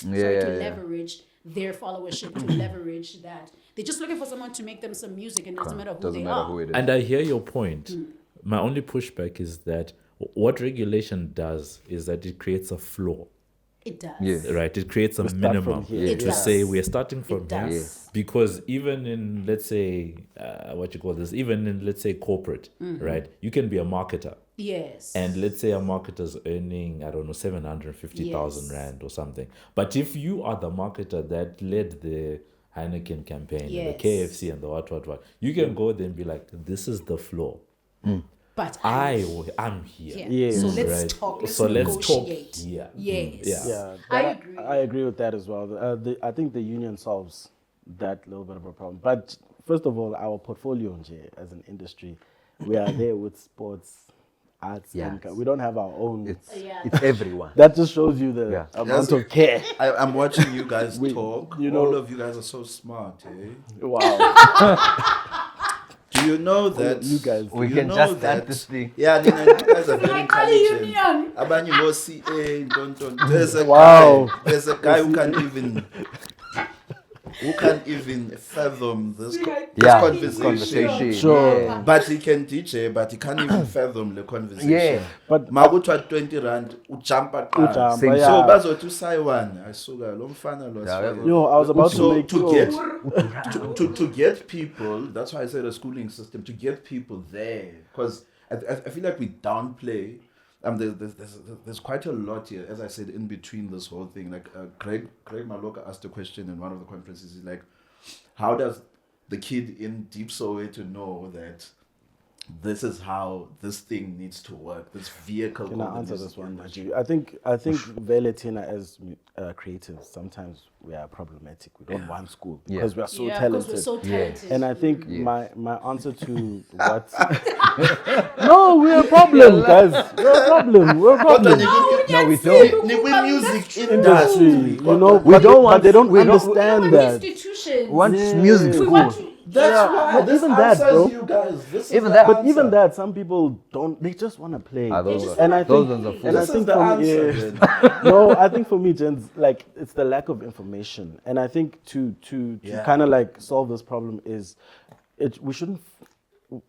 leverage their followership, to leverage that. They're just looking for someone to make them some music, and it doesn't matter who Doesn't they matter are. who it is. And I hear your point. My only pushback is that what regulation does is that it creates a floor. It does. Yeah. Right, it creates a start minimum from here. It to does. say we're starting from It here, does. Yes. because even in, let's say, even in, let's say, corporate, right, you can be a marketer, Yes. and let's say a marketer's earning, I don't know, 750,000 Yes. rand or something. But if you are the marketer that led the Heineken campaign, and the Yes. KFC and the what, you can go there and be like, this is the floor. but I'm here. yeah. Yes. So let's Right. talk. Let's So let's talk negotiate. here. Yes. Yeah. Yeah, I that- agree. I agree with that as well. I think the union solves that little bit of a problem. But first of all, our portfolio nje, as an industry, we are there with sports, arts, Yeah. and we don't have our own. It's everyone. That just shows you the Yeah. amount Yes. of care. I'm watching you guys talk. you know- All of you guys are so smart, eh? Wow. Do you know that you guys. We you can know just that- start this thing. Yeah, Nina, you guys are very Like Ali intelligent. Union. Abanye go CA, don't. There's a Wow. guy. There's a guy who can't even fathom this Yeah, conversation. Sure. Yeah. But he can DJ, but he can't even fathom the conversation. Yeah. But Makuthiwa 20 rand ujumpa Ujumpa, Same. yeah. so bazothi usayi-1 ayisuka lo mfana lo Yeah, asifayo. Yo, I was about to So make to sure. get to get people, that's why I said a schooling system, to get people there, because I feel like we downplay. There's quite a lot here, as I said, in between this whole thing. Like Greg Maloka asked a question in one of the conferences. He's like, how does the kid in Deep Soweto know that this is how this thing needs to work? This vehicle. Can I called the answer music this one, industry. Maju? I think Veletina as creatives, sometimes we are problematic. We don't want school because we are so Yeah, because talented. we're so talented. And I think my answer to what? No, we're a problem, guys. We're a problem. We're a problem. No, we don't. Nikwe music Industry, industry. you know, We but, don't but want- they don't we don't- understand We're that. institutions. Once Yeah. music we school. want to. That's Yeah, why. but This even that, answers bro. you guys. This is Even the that- But answer. even that, some people don't. They just want to play. Those just are- and I those think, ones are and I This is think the for answer. me, then. no, I think for me, Jens, like it's the lack of information, and I think to Yeah. kind of like solve this problem is, we shouldn't.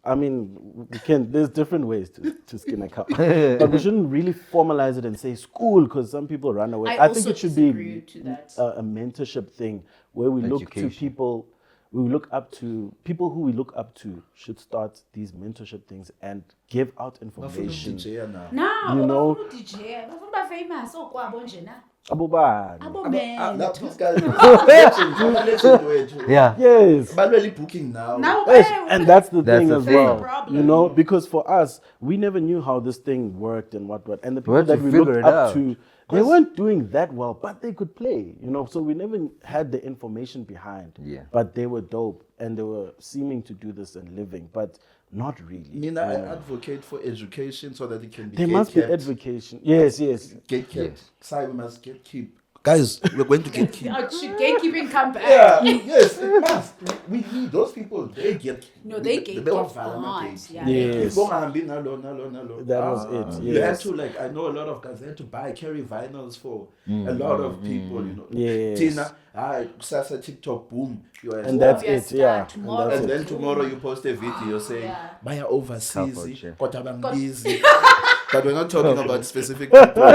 I mean, we can. There's different ways to skin a cow, but we shouldn't really formalize it and say school because some people run away. I think also it should disagree be to that. a mentorship thing where we look to Education. people. We look up to people who we look up to should start these mentorship things and give out Bafuna information. ukudj now. Now, You know- DJ, bafuna famous okwabo nje na. Abobani. Abo Now, bento. these guys, legend wethu. Yeah. Yes. Balweli booking now. Now, Yes, and that's the That's thing the as thing. well. Problem. You know, because for us, we never knew how this thing worked and what. And the people had to that we figure looked it up out. to, they weren't doing that well, but they could play. You know, so we never had the information behind. Yeah. But they were dope, and they were seeming to do this and living, but not really. Mina, I advocate for education so that it can be There must be gatekept. education. Yes, yes. Gatekept. Sai, we must gatekeep. Guys, we're going to gatekeep. Should gatekeeping come back? Yeah, yes, it must. We need those people. They get. No, they gatekeep want hard. Yeah. Yes. That was it, You had yes. to, like, I know a lot of guys, they had to carry vinyls for a lot of people, you know. Yes. Tina, Sasa TikTok, boom. You are And that's Yes, it, yeah. tomorrow. And that's and it. then tomorrow you post a video saying, Yeah. Maya overseas, Culture. but I'm busy. But we're not talking about specific people.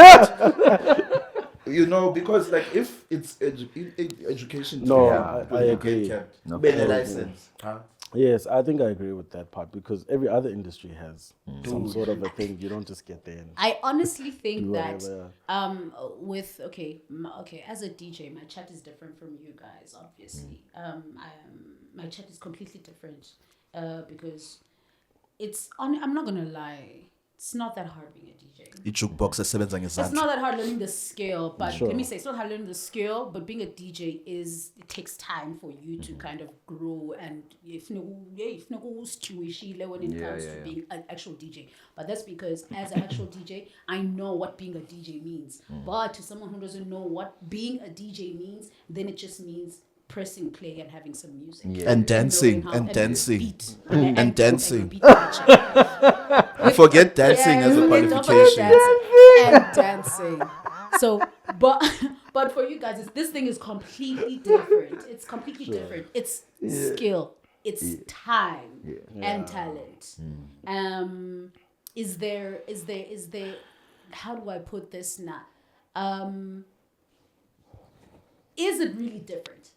You know, because like if it's education, No, to I agree. No. Bele license. Huh? Yes, I think I agree with that part because every other industry has some Dude. sort of a thing. You don't just get there. And I honestly think Do that whatever. with okay as a DJ, my chat is different from you guys. Obviously, my chat is completely different because I'm not gonna lie. It's not that hard being a DJ. I-jukebox esebenza It's ngezandla. not that hard learning the skill, but Sure. let me say it's not hard learning the skill, but being a DJ it takes time for you to kind of grow and if when it comes to being an actual DJ. But that's because as an actual DJ, I know what being a DJ means. But to someone who doesn't know what being a DJ means, then it just means pressing play and having some music. Yeah. And dancing, knowing how- and dancing. beat. And dancing. beat match. Forget dancing as a don't forget qualification. dancing. So, but for you guys, this thing is completely different. It's completely different. It's skill. It's time and talent. Is there? How do I put this now? Is it really different?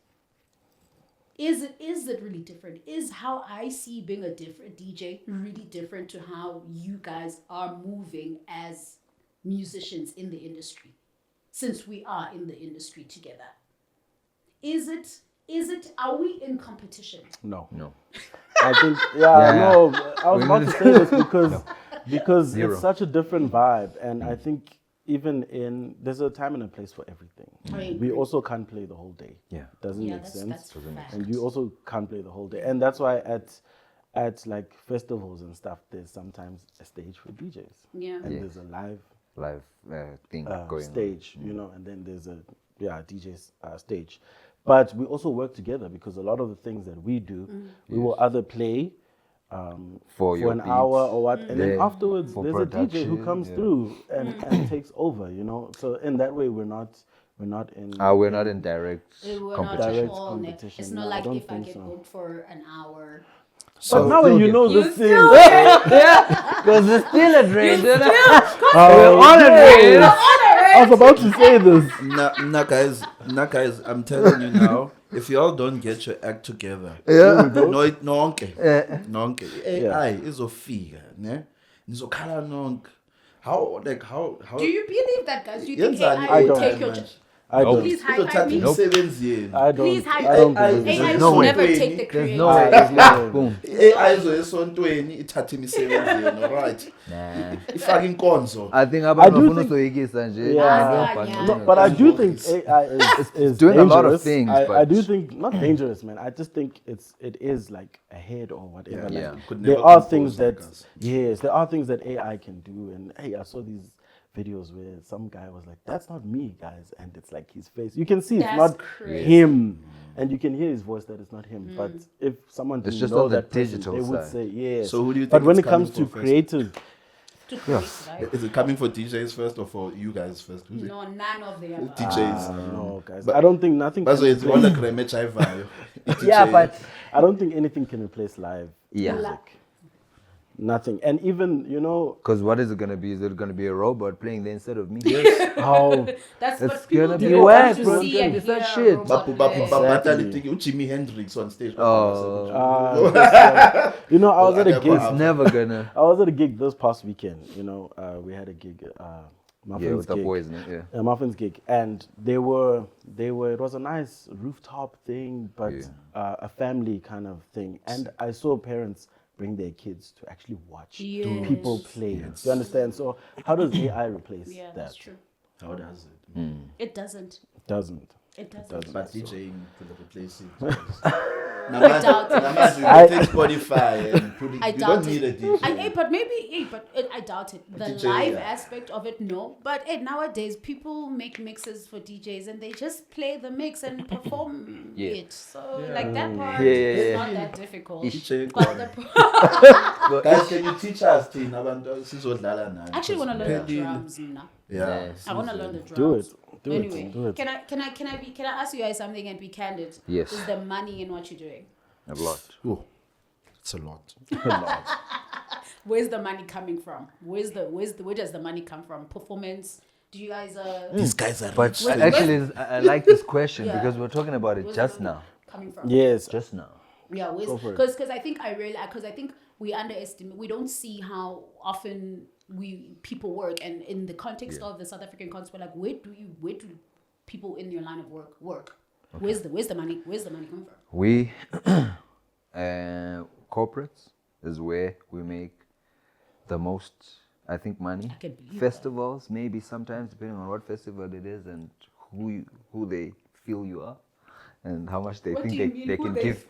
Is it really different? Is how I see being a different DJ really different to how you guys are moving as musicians in the industry? Since we are in the industry together. Is it are we in competition? no, No. I think Yeah. no. I was about to say this because Zero. it's such a different vibe, and I think even there's a time and a place for everything. I agree. We also can't play the whole day. Yeah. Doesn't Yeah, make that's sense. fact. And you also can't play the whole day, and that's why at at like festivals and stuff, there's sometimes a stage for DJs. Yeah. And Yes. there's a live Live thing going stage, you know, and then there's a DJ's stage. But we also work together because a lot of the things that we do, we will either play For your an hour beats. or what, and then Yeah. afterwards For there's a DJ who production, comes yeah. through and takes over, you know. So in that way, we're not in. We're not in direct We're not competition. Direct all competition, It's no, not I like don't if I think get so. booked for an hour. But now when you know You this thing, still Because it's still a trade. oh, all a trade. I was about to say this. Nah, guys, I'm telling you now, if y'all don't get your act together, nonke, AI izofika, ne? Nizokhala nonke. How Do you believe that, guys? Do you think Yenzani AI will don't. take your manje? job? I don't. Please high Izothatha five me. imisebenzi yenu. I don't. Please high I don't five. believe AI that. no will way. never take the There's creative. no way. It's not. Boom. AI izoyesontweni ithathe imisebenzi yenu, right? Nah. Ifake inkonzo. I think I abantu do bafuna think- usoyikisa nje. Yeah. Yeah. No, but I do think AI is doing a lot of dangerous. things, I but- do think not dangerous, man. I just think it is like ahead or whatever. Yeah. Like, Yeah. Could there never are compose things that like us. yes, there are things that AI can do. And hey, I saw these videos where some guy was like, "That's not me, guys," and it's like his face. You can see it's That's not crazy. him, and you can hear his voice that it's not him. But if someone It's didn't just know on the that person, digital they would side. say yes. So who do you But think when it's it comes to coming for first? creative, To create, right? Is it coming for DJs first or for you guys first? Who's it? No, none of the above. DJs. no, guys, But- I don't think nothing. Bazo can it's replace- all like Remecha Ivayo. Yeah, but I don't think anything can replace live Yeah. music. Nothing. And even, you know, because what is it gonna be? Is it gonna be a robot playing there instead of me? how That's It's what people gonna do be want whack, to bro. see It's gonna and be such hear shit. robot Bapu play. Batali thinking Jimi Hendrix on stage. you know, I was at a Well, gig. It's never gonna. I was at a gig this past weekend. You know, we had a gig, Muffin's Yeah, with the gig. boys, no? Yeah. A Muffin's gig, and they were. It was a nice rooftop thing, but Yeah. a family kind of thing. And I saw parents bring their kids to actually watch Yes. people play. Do you understand? So how does AI replace Yeah, that? that's true. How does it? It doesn't. It doesn't. It doesn't. But DJing could replace it. I doubt it. Namaz, you take Spotify and put it. I You doubt don't need it. a DJ. But maybe, I doubt it. The DJ, live yeah. aspect of it, no. But nowadays, people make mixes for DJs and they just play the mix and perform Yeah. it. So, like that part Yeah, is yeah. not that difficult. DJ But the Guys, can you teach us, Tina? Abantu sizodlala nani? I actually want to learn the Pedal. drums now. Yeah. I want to learn the drums. Do it. Do Anyway, it. Do it. can I ask you guys something and be candid? Yes. Is the money in what you're doing? A lot. Oh, it's a lot. Where's the money coming from? Where does the money come from? Performance? Do you guys These guys are But rich. actually, I like this question Yeah. because we're talking about it where's just the money now. coming from? Yes. Just now. Yeah, for it. because I think we underestimate. We don't see how often people work, and in the context of the South African context, we're like, where do people in your line of work? Okay. Where's the money coming from? We corporates is where we make the most, I think, money. can believe that. Festivals, maybe sometimes depending on what festival it is and who they feel you are, and how much they What think do you they, mean, they who can they- give,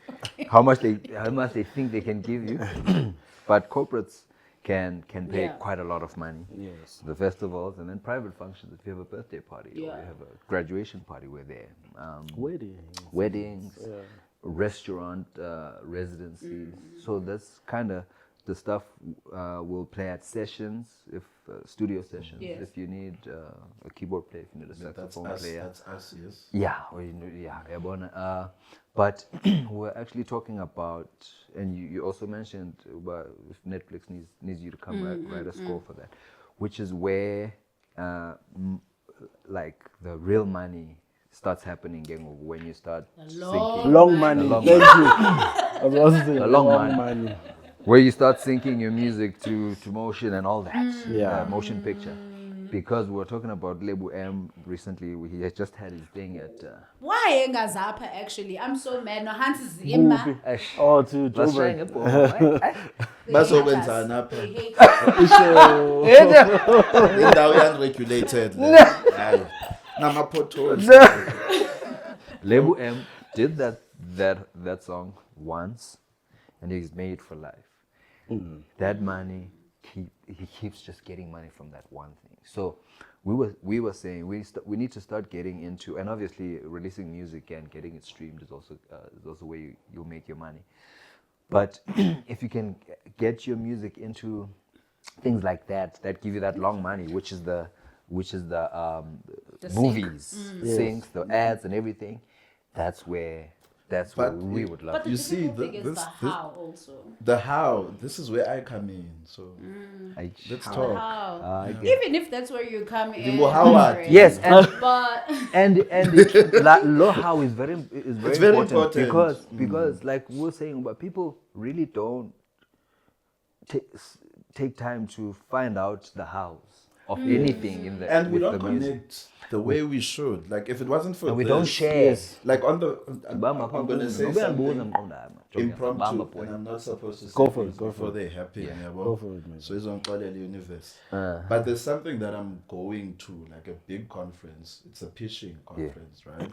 how much they think they can give you. But corporates can pay Yeah. quite a lot of money. Yes. The festivals and then private functions. If you have a birthday party or Yeah. you have a graduation party, we're there. Weddings. Weddings, restaurant residencies. So that's kind of the stuff we'll play at sessions, if studio sessions. Yes. If you need a keyboard player, if you need a That's saxophone us. player. That's us. Yes. Yeah, or yabona. But we're actually talking about, and you also mentioned about if Netflix needs you to come write a score for that, which is where like the real money starts happening again when you start sinking. Long money. long Thank you. I was about to say long long money. money. Where you start syncing your music to motion and all that. Yeah. Motion picture. Because we're talking about Lebu M recently, he has just had his thing at. Why engazapha actually? I'm so mad. No Hans is in my. Oh, to Let's try Joburg. and get Bazokwenzani apha? Indawo unregulated. Hayi. Nama-potholes. Lebu M did that song once and he's made for life. That money, he keeps just getting money from that one thing. So we were saying we need to start getting into, and obviously releasing music and getting it streamed is also where you'll make your money. But if you can get your music into things like that give you that long money, which is the movies, syncs, the ads, and everything, that's where But we would love. But the You see, difficult thing is this- the this- how also. The how, this is where I come in. So I, let's The talk. how. I get- Even if that's where you come in. Well, how are- right? yes, and But low how is very very important. because like we were saying, but people really don't take time to find out the hows of anything in the And we with don't the music. connect the way we should. Like if it wasn't for And we this, don't share. Like on the, I'm Bamba going to say Bamba something Bamba impromptu, point. and I'm not supposed to say Go for it, things go for before it. they happen. Yeah. Yeah, Go for it, man. So it's on Kolele Universe. But there's something that I'm going to, like a big conference. It's a pitching conference, right?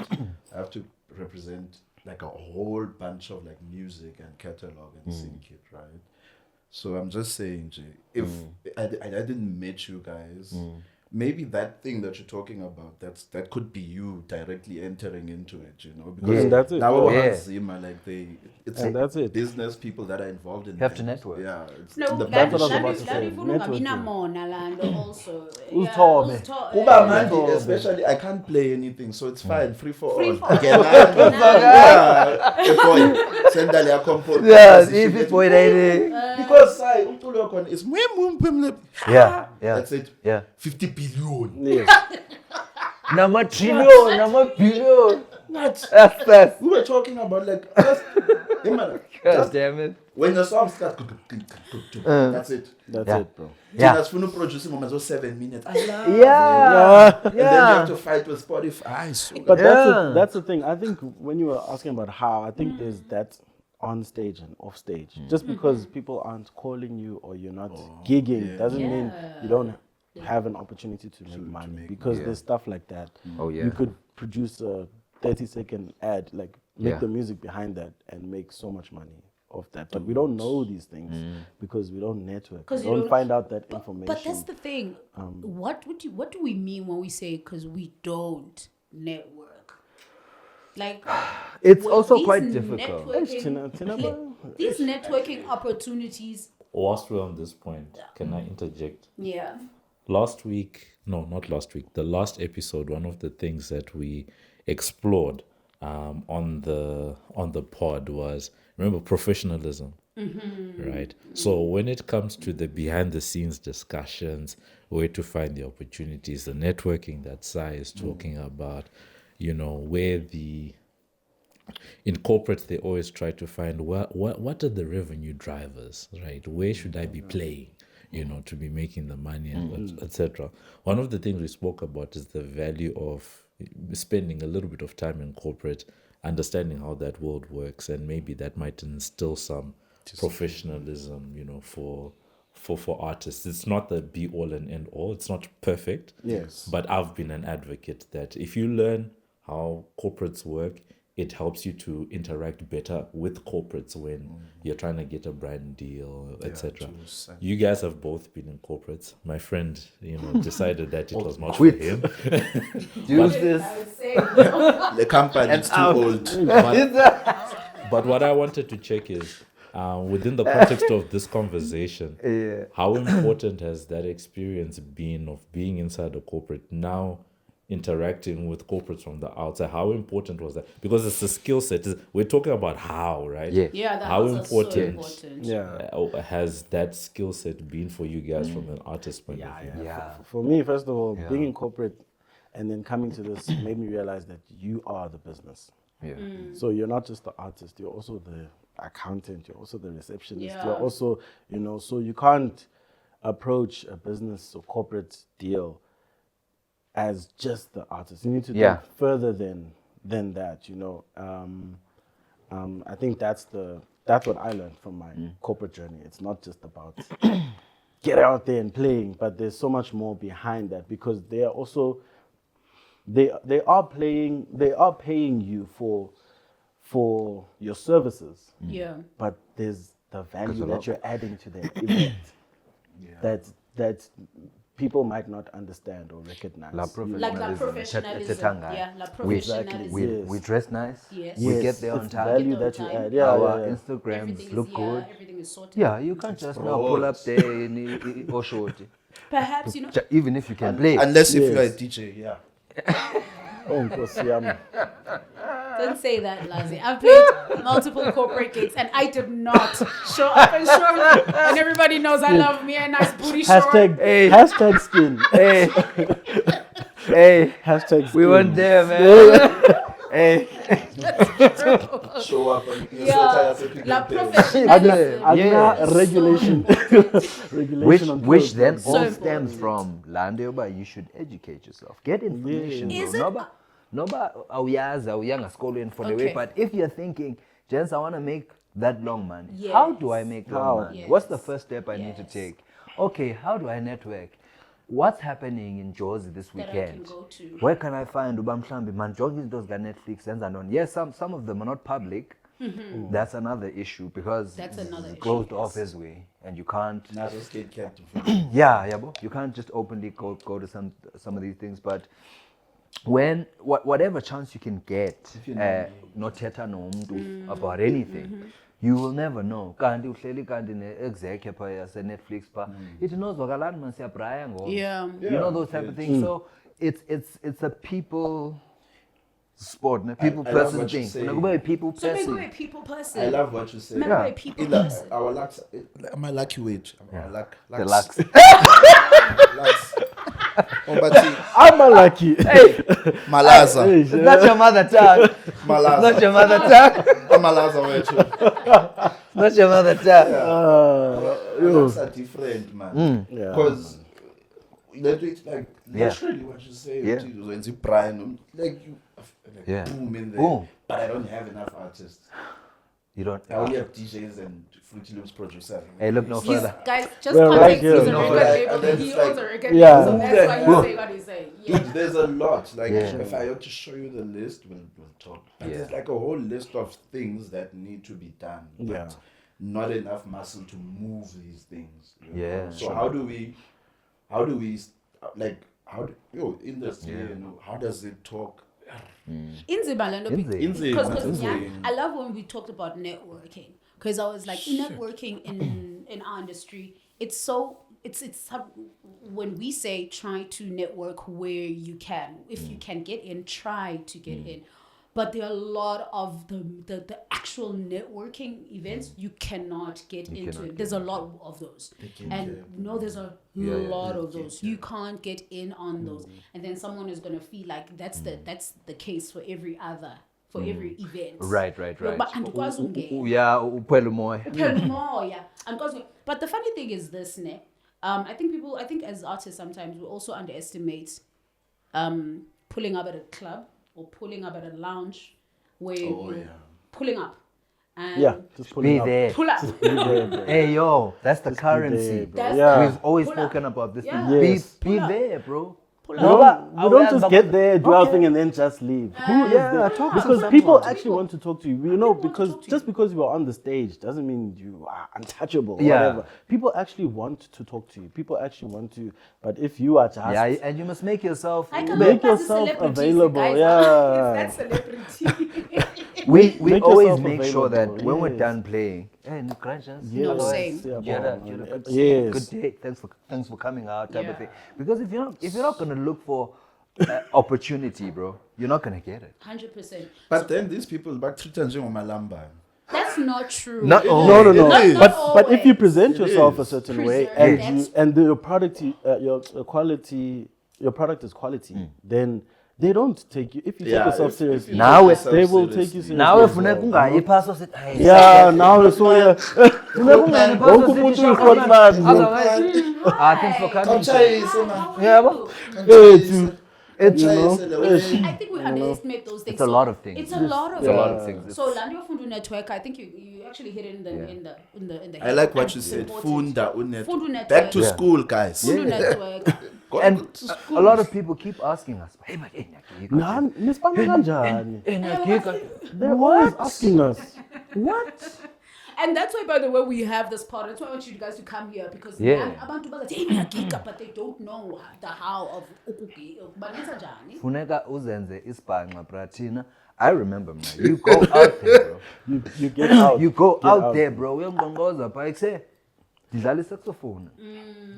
I have to represent like a whole bunch of like music and catalog and sync it, right? So I'm just saying, Jay, if I didn't meet you guys, maybe that thing that you're talking about, that could be you directly entering into it, you know? Because And that's it. now Yeah. Zima, like it's And that's it. business people that are involved in You have to things. Yeah, it's no, the That's what I was Landi- about to say. Landi ufuna ungabi Networking. namona Lando also. Uzithobe. Kuba mandi, especially I can't play anything, so it's fine. Free for Free all. for all. Yeah, boy, send that comport. Yes, if it's boy dating. Because I umculo wakho is Yeah, yeah. That's it. Yeah. 50 billion. Yes. Nama trillion, nama billion. That's We were talking about like just, God just damn it. when the song starts, that's it. That's Yeah. it, bro. Yeah. Just when you produce moments of 7 minutes. I love Yeah. And then you have to fight with Spotify. So But Yeah. that's the thing. I think when you were asking about how, I think there's that on stage and off stage. Just because people aren't calling you or you're not gigging doesn't mean you don't have an opportunity to make money. Because there's stuff like that. Oh, yeah. You could produce a 30-second ad, like make Yeah. the music behind that and make so much money off that. But we don't know these things because we don't network. We 'Cause you don't don't- find out that information. But that's the thing. What do we mean when we say because we don't network? Like It's well, also these quite difficult. Yes, Tina, networking- boy. these networking opportunities. Whilst we're on this point, can I interject? Yeah. Not last week, the last episode, one of the things that we explored on the pod was, remember, professionalism, right? So when it comes to the behind the scenes discussions, where to find the opportunities, the networking that Sai is talking about, you know, where in corporate they always try to find what are the revenue drivers, right? Where should I be playing, you know, to be making the money and etc. One of the things we spoke about is the value of spending a little bit of time in corporate, understanding how that world works, and maybe that might instill some professionalism, you know, for artists. It's not the be all and end all. It's not perfect. Yes. But I've been an advocate that if you learn how corporates work, it helps you to interact better with corporates when you're trying to get a brand deal, etc. You guys have both been in corporates. My friend, you know, decided that it was not for Quit. him. Use this. I would say the company is too out. old. But what I wanted to check is, within the context of this conversation, how important has that experience been of being inside a corporate, now interacting with corporates from the outside? How important was that? Because it's a skill set. We're talking about how, right? Yeah. yeah, that How was so important? important. Yeah. Has that skill set been for you guys from an artist point of view? Yeah. For me, first of all, being in corporate and then coming to this made me realize that you are the business. Yeah. So you're not just the artist, you're also the accountant, you're also the receptionist, Yeah. you're also, you know, so you can't approach a business or corporate deal as just the artist. You need to Yeah. think further than that, you know. I think that's what I learned from my corporate journey. It's not just about get out there and playing, but there's so much more behind that, because they are also they are paying you for your services, Yeah. but there's the value that you're adding to the event that people might not understand or recognize. La Like la professionalism. Yeah, la professionalism. We dress nice. Yes. We Yes, get there on it's time. value Get there that you on time. add. Yeah, Our yeah. Instagrams Everything look is, good. everything is sorted. Yeah, you can't just now pull up there in Oshoti. Perhaps, Even if you can play. Unless if you're a Yes. DJ, yeah. Oh, Nkosi yami. don't say that, Lazi. I've played multiple corporate gigs and I did not show up and show. And everybody knows I love me a nice booty short. Hashtag skin. Hey, hey, Hashtag skin. we went there, man. Hey, Show up and Yeah, la Agna, professionalism. Yes. regulation. Regulation on which clothes. then So all important. stems from Landeoba. You should educate yourself. Get information. Is bro. it- Noba awuyazi awuyanga esikolweni for the way. Okay. But if you're thinking, Jens, I want to make that long money. Yes. How do I make How? long money? Yes. What's the first step I need to Yes. take? Okay, how do I network? What's happening in Jersey this That I weekend? can go to. Where can I find Ubamhlambi? Man, jogging those got Netflix and on. Yes, some of them are not public. That's another issue because Mm-hmm. That's another it's issue, closed yes. off his way, and you can't. Now just get captive. Yeah, bro. You can't just openly go to some of these things. But when whatever chance you can get, not teta no mntu about anything, you will never know. Kanti uhleli kanti ne-exec pha yase-Netflix pha. It knows wakalani man siyabraya ngoku. Yeah. You know those type of things. So it's a people sport, ne? People I love person what you thing. say. Una kuba a people So maybe person. we're a people person. I love what you say. Maybe Yeah. we're a people In the, person. our lux, my lucky wage. Our luck, The lux. lux. Oh, but see, I'm a lucky. Malaza. It's not your mother tongue. It's not Malaza. your mother tongue. Malaza wetu. It's not your mother tongue. Lux are different, man. Yeah. Because it's like Yeah. naturally what you say. Yeah. When you Brian, like you, like Yeah. boom in there. Boom. But I don't have enough artists. You don't. I only have DJs and Fruity Loops producer. Hey, look no He's, further. guys, just We're context, right here. he's a No, record like, label. and then He it's owns like- a record Yeah. label, so that's why he's saying what he's saying. Yeah. There's a lot. Like Yeah. if I had to show you the list, we'll talk. But Yeah. there's like a whole list of things that need to be done. But Yeah. not enough muscle to move these things. You know? Yeah. So how do we like industry, Yeah. you know, how does it talk? Inzima le nto Inzima. Inzima, because inzima. I love when we talked about networking because I was like networking in our industry it's when we say try to network where you can, if you can get in, try to get in. But there are a lot of the actual networking events you cannot get into. cannot get There's a lot of those, and there's a lot of those. You can't get in on those, and then someone is gonna feel like that's the case for every other every event. Right. But andikwazi ungena. Yeah, uphela umoya. Uphela umoya. Andikwazi. But the funny thing is this, ne? I think as artists sometimes we also underestimate pulling up at a club or pulling up at a lounge where you're pulling up. And Yeah, just pull Be it up. there. pull up. Be there, bro. Hey yo, that's the Just be currency. there, bro. That's Yeah. We've always Pull spoken up. about this. Yeah. Thing. Yes. Be Pull up. there, bro. Pull We up. don't just get there, do our thing, and then just leave. Who is Yeah, there? talk to Because someone. people actually want to talk to you. You know, want to because talk to just you. because you are on the stage doesn't mean you are untouchable. Or Yeah. whatever. People actually want to talk to you. People actually want to. But if you are just Yeah, and you must make yourself. I can Make look as a yourself celebrity, available, guys. yeah. It's that celebrity. We Make always yourself make sure that available, when we're yes. done playing, hey, no crunches. Yes, No, same. yeah, You had a bro. good, Yes. good day. Thanks for coming out, type of Yeah. thing. Because if you're not gonna look for opportunity, bro, you're not gonna get it. 100%. But then these people back treat Malamba. That's not true. Not No, always. no, no. Not But if you always. present yourself a is. certain way Preserve and that. your product, your quality, your product is quality, then they don't take you. If you take Yeah, yourself if seriously, you Now take it's- yourself they will seriously. take you seriously. Now if as well, uneka you ungayi know? phaso sithi hey. Yeah, now so yeah. Uneka Wonke umuntu uyikhothaza. Otherwise, thanks for coming. Kamchayise, man. Yeah, but Kamchayise, I think we underestimate those things. It's a lot of things. It's a lot of It's a lot of things. So Landio Fundu Network, I think you actually hit it in the I like what and you said. support it. Funda unet. Fundu Network. Back to Yeah. school, guys. Fundu Network. Go And to school. a lot of people keep asking us, hey, but Nyaki, Nah, nisibambe kanjani? Nyaki, They're always asking us. What? And that's why, by the way, we have this part. That's why I want you guys to come here because Yeah. abantu bazathi, hey, ngiyagiga, but they don't know the how of ukugiga. Balisa njani? Funeka uzenze isibhanqa brathina. I remember, man. You go out there, bro. You get out. You go Get out there, bro. Uyongqongqoza pha ikuse ndidlala isaxophone.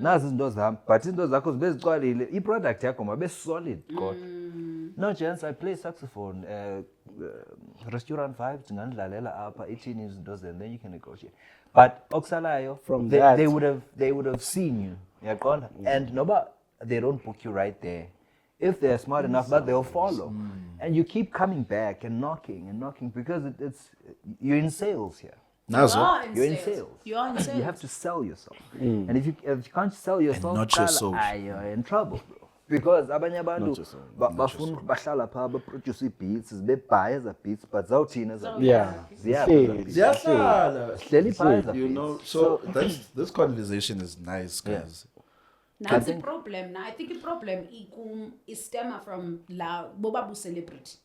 Nazi izinto zami, but izinto zakho zibe zigcwalile. I-product yakho mabe solid kodwa. No chance I play saxophone. Restaurant vibes ndingandlalela apha ithini izinto zen, then you can negotiate. But okusalayo From they, that- they would have seen you. Yaqonda? And noba they don't book you right there. If they're smart enough, but they'll follow. And you keep coming back and knocking because it's you're in sales here. Nazo. You're in sales. You are in sales. You have to sell yourself. And if you can't sell yourself, not your soul. you're in trouble, bro. Because abanye abantu Not your soul. bafuna bahlala pha baproduce beats, zibe as beats, but zawuthina Yeah. ziyahleli Ziyahlala. pha You know, so this conversation is nice, guys. Now the problem. Now I think the problem is stem from la bobabu celebrity.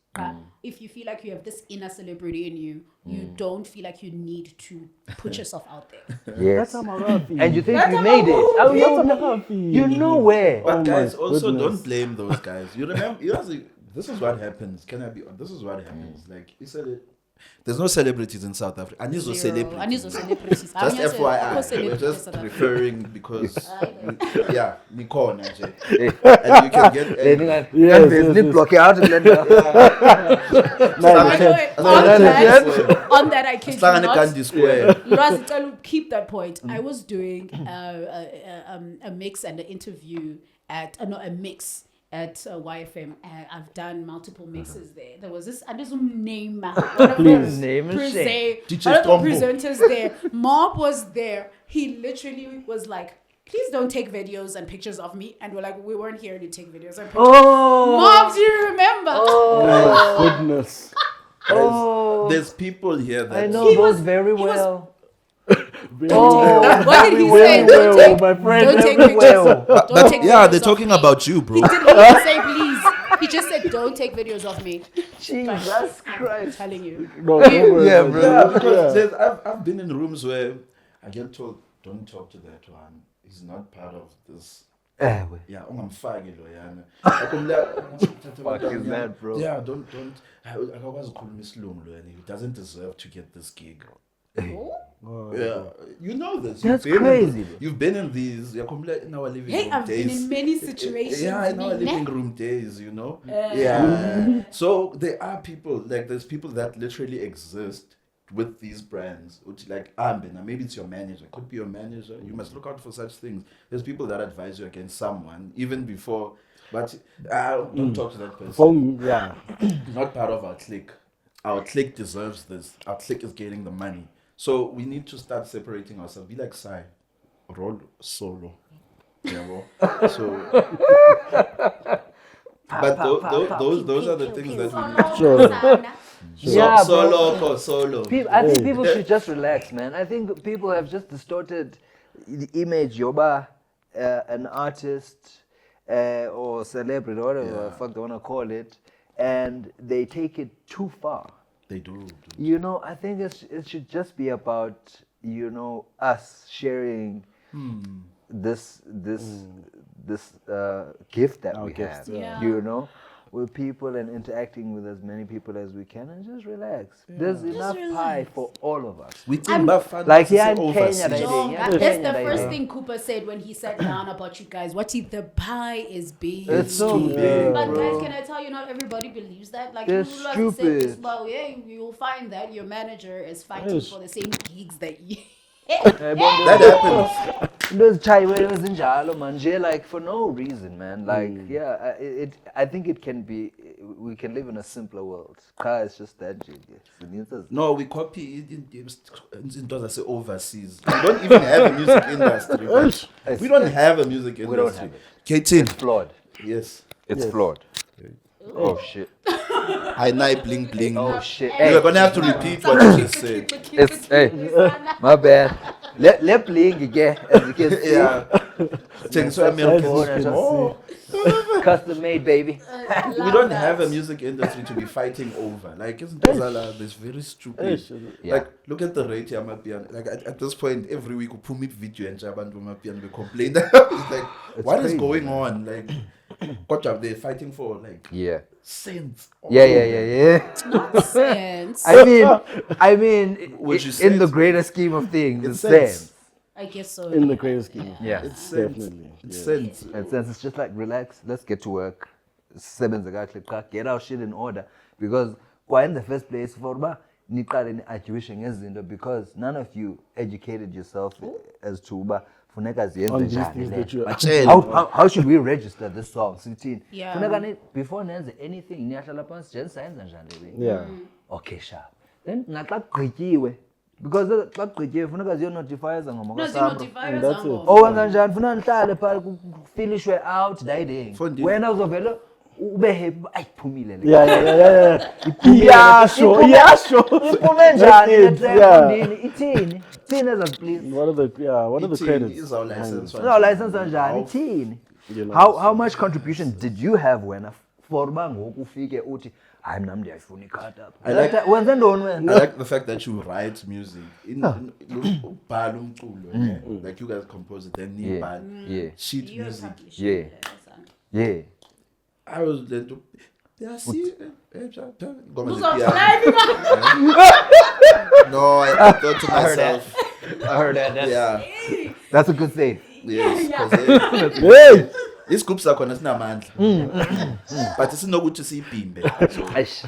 If you feel like you have this inner celebrity in you, you don't feel like you need to put yourself out there. Yes. That's how I feel. And you think That's you how made it. I Oh, That's how I feel. you know where. But Oh guys, my also goodness. don't blame those guys. You remember, this is what happens. Can I be honest? This is what happens. Like you said it. There's no celebrities in South Africa. And these are celebrities. And these are celebrities. Just Abanye FYI, we're celebrities just South Africa. referring because yeah, Nikon actually. And you can get Yes, yes. block out and then By the way, on that, I kid you Slangane not. Gandhi Square. Razitalu, keep that point. I was doing a mix and an interview at a mix at YFM. I've done multiple mixes there. There was this, and there's name, one of Please. the Name and shame. DJ one of the Tombo. presenters there. Mob was there. He literally was like, please don't take videos and pictures of me. And we're like, we weren't here to take videos and pictures. Oh, Mob, do you remember? My goodness. There's people here that I know He those was- very he was- well. Oh, What did he very say? Don't well, take, my friend, don't take very pictures. well. Don't take yeah, videos they're of talking me. about you, bro. He didn't even say please. He just said don't take videos of me. Jesus I'm Christ. telling you. No, don't worry Yeah, about bro. that. Yeah, because I've been in rooms where I get told, don't talk to that one. He's not part of this. Ewe. Yeah, ungamfaki lo yana. Fuck is that, bro? Yeah, don't. Akakwazi ukukhuluma isilungu lo yana. He doesn't deserve to get this gig. Yeah, you know this. That's You've been crazy, In, bro. you've been in these. In our living Hey, room I've days. been in many situations. Yeah, in our Nene. living room days, you know. Yeah. So there are people like there's people that literally exist with these brands. Which like Ambina, maybe it's your manager. Could be your manager. You must look out for such things. There's people that advise you against someone even before. But don't talk to that person. Phone, yeah. Not part of our clique. Our clique deserves this. Our clique is getting the money. So we need to start separating ourselves. Be like Sai. Roll solo. Yeah, well. So but those are the things that we need. Sure. Yeah, bro. Solo. I think people should just relax, man. I think people have just distorted the image yoba an artist or celebrity or whatever the fuck they want to call it, and they take it too far. They do. You know, I think it should just be about, us sharing this gift that Our we gifts, have, yeah. with people and interacting with as many people as we can and just relax. There's enough pie for all of us. We think Bafana Like, is yeah, in overseas. Kenya, they- No, Yeah, that's yeah, the yeah, first yeah. thing Cooper said when he sat down about you guys. What if the pie is big? It's so too big, big, But bro. guys, can I tell you, not everybody believes that. Like, They're people who say this, stupid. well, yeah, you'll find that your manager is fighting Yes. for the same gigs that you. That happens. Those chaiwe zinjalo manje, like for no reason, man. Like I think it can be. We can live in a simpler world. Car is just that genius. No, we copy into say overseas. We don't even have a music industry. man. We don't have a music industry. We don't have it. K10. Flawed. Yes. It's flawed. Oh shit. I night bling bling. Oh shit. You're Hey, gonna have to repeat what you just said. it's my bad. Let playing again, as you can see. Yeah. Thanks for That's American. what I Oh, Custom made, baby. We don't have a music industry to be fighting over. Like, isn't this very stupid? Yeah. Like, look at the rate of Mapiano. Like, at this point, every week we put me video and Jabantu Mapiano, we complain. It's like, what is crazy, going on? Like, what job they're fighting for? Like, Yeah. cents. Yeah. Nonsense. I mean, Would you in say the it's- greater scheme of things, It's it's sense. sense. I guess so. In the greater scheme. Yeah. It's cents. Definitely. It's Yeah. cents. And since it's just like relax, let's get to work. Sebenza kahle qha, get our shit in order because in the first place for ba niqale ni-argue ngezinto because none of you educated yourself as to uba funeka ziyenze On these njani things le that you nto. How should we register this song? Sithini? Yeah. Funeka before nenze anything niyahlala phansi nje sayenza njani le. Yeah. Okay, sharp. Then naxa kugqityiwe because xa kugqityiwe funeka ziyo-notify ezangoma No, kaSamro. notify And that's it. Owenza njani funa nihlale phaa kufilishwe out dayiding Fondini. wena uzovele ube happy uba ayiphumile le Yeah. Yeah, sure. Yeah, sure. iphume njani That's le it, track yeah. Fondini ithini ithini ezaziplease What are the credits? Is our license. uzawulayisensa njani ithini You know, how much contribution did you have wena for uba ngoku ufike uthi hayi mna ndiyayifuna icut up wenze ntoni I wena like the fact that you write music. Ubhala umculo, yeah. Like you guys compose it, then Yeah. nibhala. Yeah. Sheet You're music. publishing Yeah. Yeah. I was then to see Goma Who's the on piano. live? No, I thought to heard that. myself, I heard that yeah, that's a good thing yes, because Hey! these groups are khona sinamandla. But it's not good to see bimbe. Aish.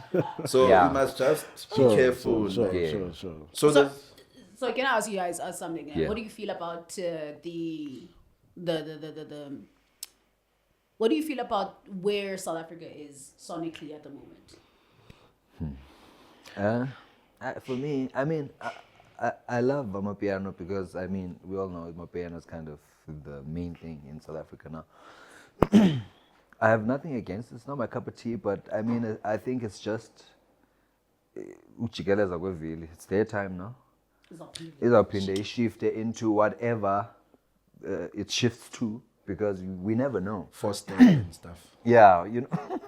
So Yeah. we must just be careful. Sure, like- Yeah. sure. So So, the so can I ask you guys something? Yeah. What do you feel about what do you feel about where South Africa is sonically at the moment? For me, I mean, I love Amapiano because, I mean, we all know Amapiano is kind of the main thing in South Africa now. I have nothing against it. It's not my cup of tea, but I mean, I think it's just ujikeleza kwevili. It's their time now. Izawuphinde ishifte into whatever it shifts to because we never know. first step and stuff. Yeah, you know.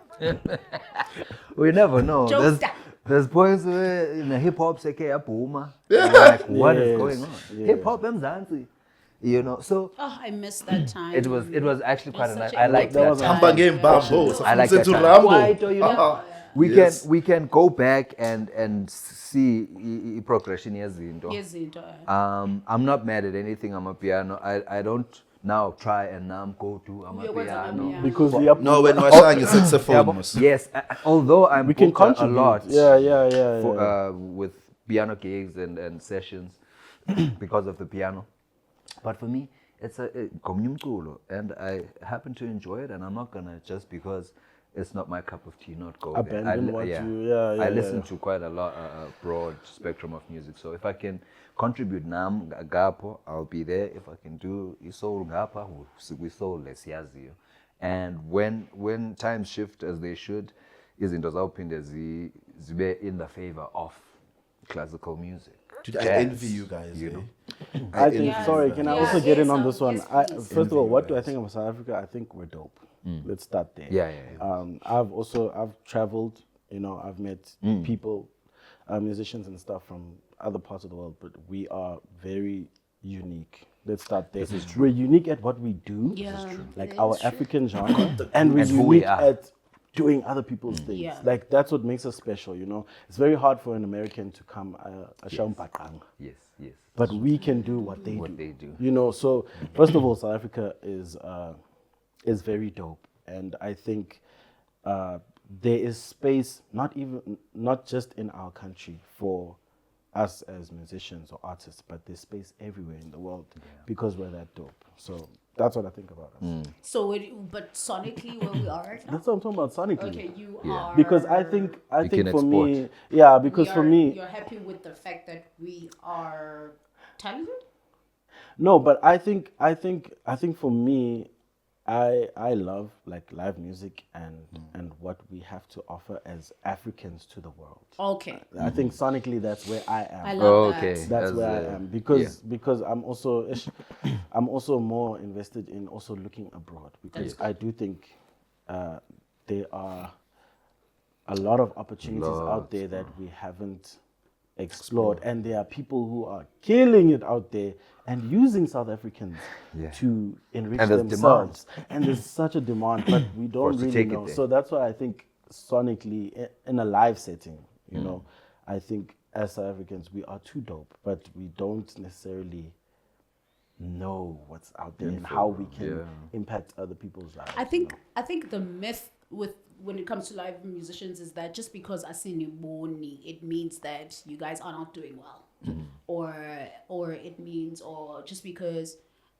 We never know. Jokester. There's points where in the hip hop seke yapuma. Like what is Yes, going on? yeah. Hip hop emzansi. You know, so Oh, I missed that time. it was actually quite a Such nice. a I like good that. was time. Hamba ngeembambo. I like that to time. Rambo. White, or, you know, Yes. we can go back and see progression yezinto. Yes, into I'm not mad at anything. I'm a piano. I don't now try and go to I'm a Your words are piano. piano. Because No, when we're saying saxophone. Yeah, but- yes, although I'm we can booked a contribute. lot Yeah. for, with piano gigs and sessions because of the piano. But for me, it's a komnyumculo, and I happen to enjoy it, and I'm not gonna just because it's not my cup of tea not go there. Abandon what you- yeah, I listen yeah. to quite a lot, a broad spectrum of music. So if I can contribute nam gapo, I'll be there. If I can do isoul gapa, we soul lesiazio. And when times shift as they should, izinto zawuphinde zibe in the favor of classical music. Dude, I jazz, envy you guys. You know. I think, Yes. sorry, can I Yeah, also get in yes, on this one? yes, please. First of all, what do I Envy you think of South Africa? I think we're dope. Let's start there. Yeah. I've traveled, you know, I've met people, musicians and stuff from other parts of the world, but we are very unique. Let's start there. We're unique at what we do, Yeah, like it our is true. African genre, and we're And who we unique are. at doing other people's things. Yeah. Like that's what makes us special, you know. It's very hard for an American to come a Shaumpakang. Yes. But we can do what they What do. they do. You know, so first of all, South Africa is very dope, and I think there is space not just in our country for us as musicians or artists, but there's space everywhere in the world because we're that dope. So that's what I think about us. So, but sonically, where we are right now. That's what I'm talking about sonically. Okay, you Yeah. are. Because I think You can for me, export. yeah, because for me, you're happy with the fact that we are talented. no, but I think for me, I love like live music and what we have to offer as Africans to the world. Okay, I think sonically that's where I am. I love Okay. that. That's As where I a- am because I'm also more invested in also looking abroad because I do think there are a lot of opportunities out there that we haven't explored, and there are people who are killing it out there and using South Africans to enrich And there's themselves. And there's such a demand, but we don't us to really take it know. there. So that's why I think sonically, in a live setting, you know, I think as South Africans we are too dope, but we don't necessarily know what's out there and how we can impact other people's lives. I think the myth with when it comes to live musicians is that just because asiniboni, it means that you guys are not doing well, or it means, or just because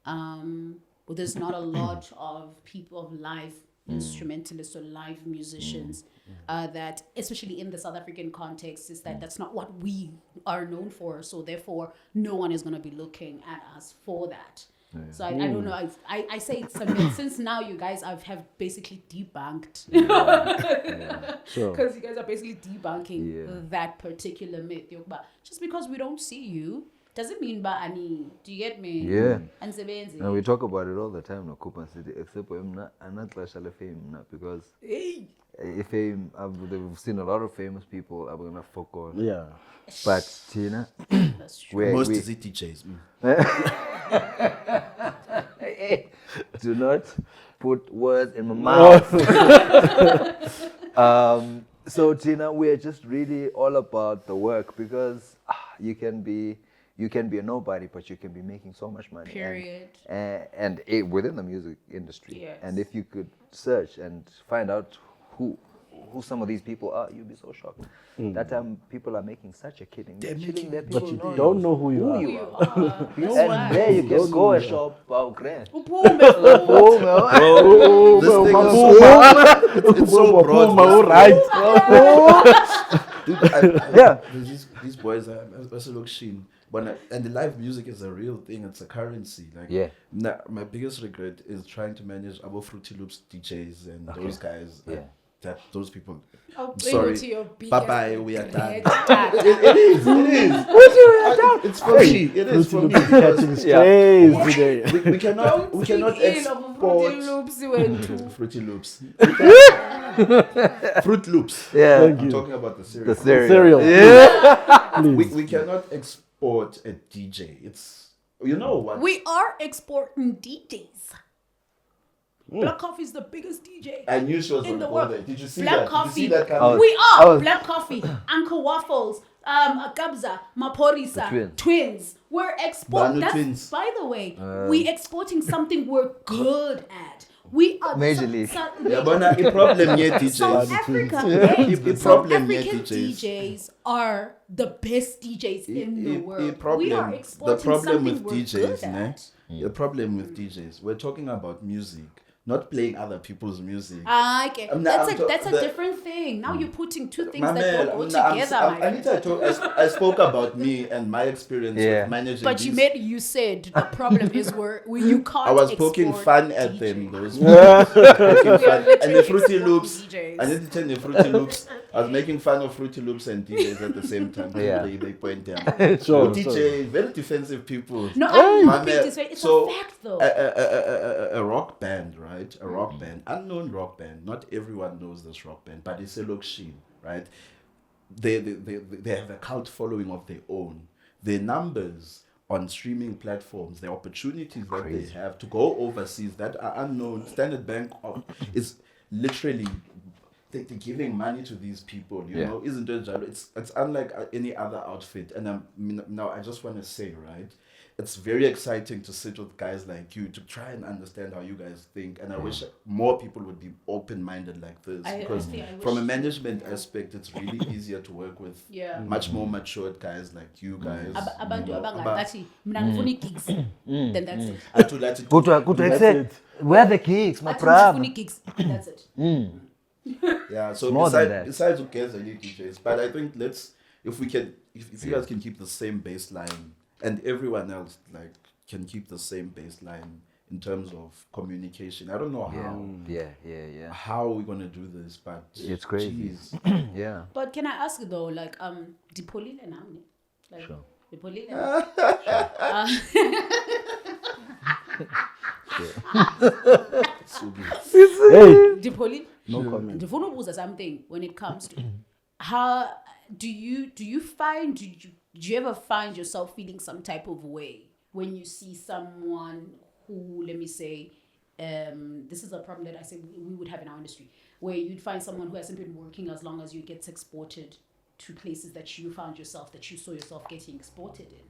there's not a lot of people of live instrumentalists or live musicians that, especially in the South African context, is that that's not what we are known for. So therefore, no one is going to be looking at us for that. So I don't know. I say it's a myth since now you guys have basically debunked. Sure. Because you guys are basically debunking that particular myth. But just because we don't see you doesn't mean ani. Do you get me? Yeah. And sebenzi. And we talk about it all the time, no Copan City, except when I'm not fame, because fame, they've seen a lot of famous people. I'm gonna focus. Yeah. But Tina, That's true. Most is it DJs. do not put words in my mouth. So Tina, we're just really all about the work, because you can be a nobody, but you can be making so much money. Period. And within the music industry. Yes. And if you could search and find out who some of these people are, you'd be so shocked. That time people are making such a killing. They're killing their people. But you don't know who you are. You are. And there you can go and shop grand. Uphume. This thing is so, it's so broad. Yeah. These boys are also look sheen. But and the live music is a real thing. It's a currency. Like my biggest regret is trying to manage Abo Fruity Loops DJs and those guys. Yeah. That those people. I'll bring Sorry. you to your biggest Bye-bye, we are done. regret. It is. It's for me. It is for me. Catching Because strays today. we cannot export Loops you went to. Fruity Loops. Fruit Loops. Yeah. I'm talking about the cereal. The cereal. Cereal. Yeah. We cannot export a DJ. It's, you know what? We are exporting DJs. Black Coffee is the biggest DJ. I knew she was in going to the go world. there. Did you see Black that? Coffee. Did you see that coming? We I are was- Black Coffee, Uncle Waffles, Kabza, Maporisa, The twins. We're exporting. Banu That's, twins. by the way, we exporting something we're good at. We are Majorly. Yeah, but now, the problem here, South DJs. Africa, The South problem here, African DJs. DJs are the best DJs in the world. We are The exporting problem something with we're DJs, good ne? at. The problem with DJs, we're talking about music, not playing other people's music. Okay. I'm That's not- a that's a the- different thing. Now you're putting two things My that man, don't go together, my Anita, I spoke about me and my experience with managing. But you said the problem is you can't. I was poking export fun at DJ. them. Those We are and the literally Fruity exporting Loops. DJs. I need to tell the Fruity Loops. I was making fun of Fruity Loops and DJs at the same time. Yeah. They point down. Sure, DJ, very defensive people. No, I'm My not being man, disrespectful. It's so, a fact, though. A rock band, right? A rock band, unknown rock band. Not everyone knows this rock band, but it's a Loksheen, right? They have a cult following of their own. Their numbers on streaming platforms, the opportunities that they have to go overseas that are unknown. Standard Bank is literally they're giving money to these people, you know, isn't it? It's unlike any other outfit. And now I just want to say, right, it's very exciting to sit with guys like you to try and understand how you guys think. And I wish more people would be open-minded like this, because from a management aspect, it's really easier to work with much more matured guys like you guys. Abantu you know, abangathi mina ngifuna gigs. Then that's it. Go to accept. Where are the gigs, my Athi problem? ngifuna gigs. That's it. Yeah, so More than that. besides Ukeza and DJs, but I think if you guys can keep the same baseline and everyone else can keep the same baseline in terms of communication. I don't know how how we're gonna do this, but It's crazy. geez. Yeah. But can I ask though, Dipolile nami? Like, Sure. Dipolile. Hey, Dipoli, no comment. ndifuna ubuza something when it comes to how do you find do you ever find yourself feeling some type of way when you see someone who, let me say, this is a problem that I say we would have in our industry, where you'd find someone who hasn't been working as long as you, gets exported to places that you found yourself, that you saw yourself getting exported in.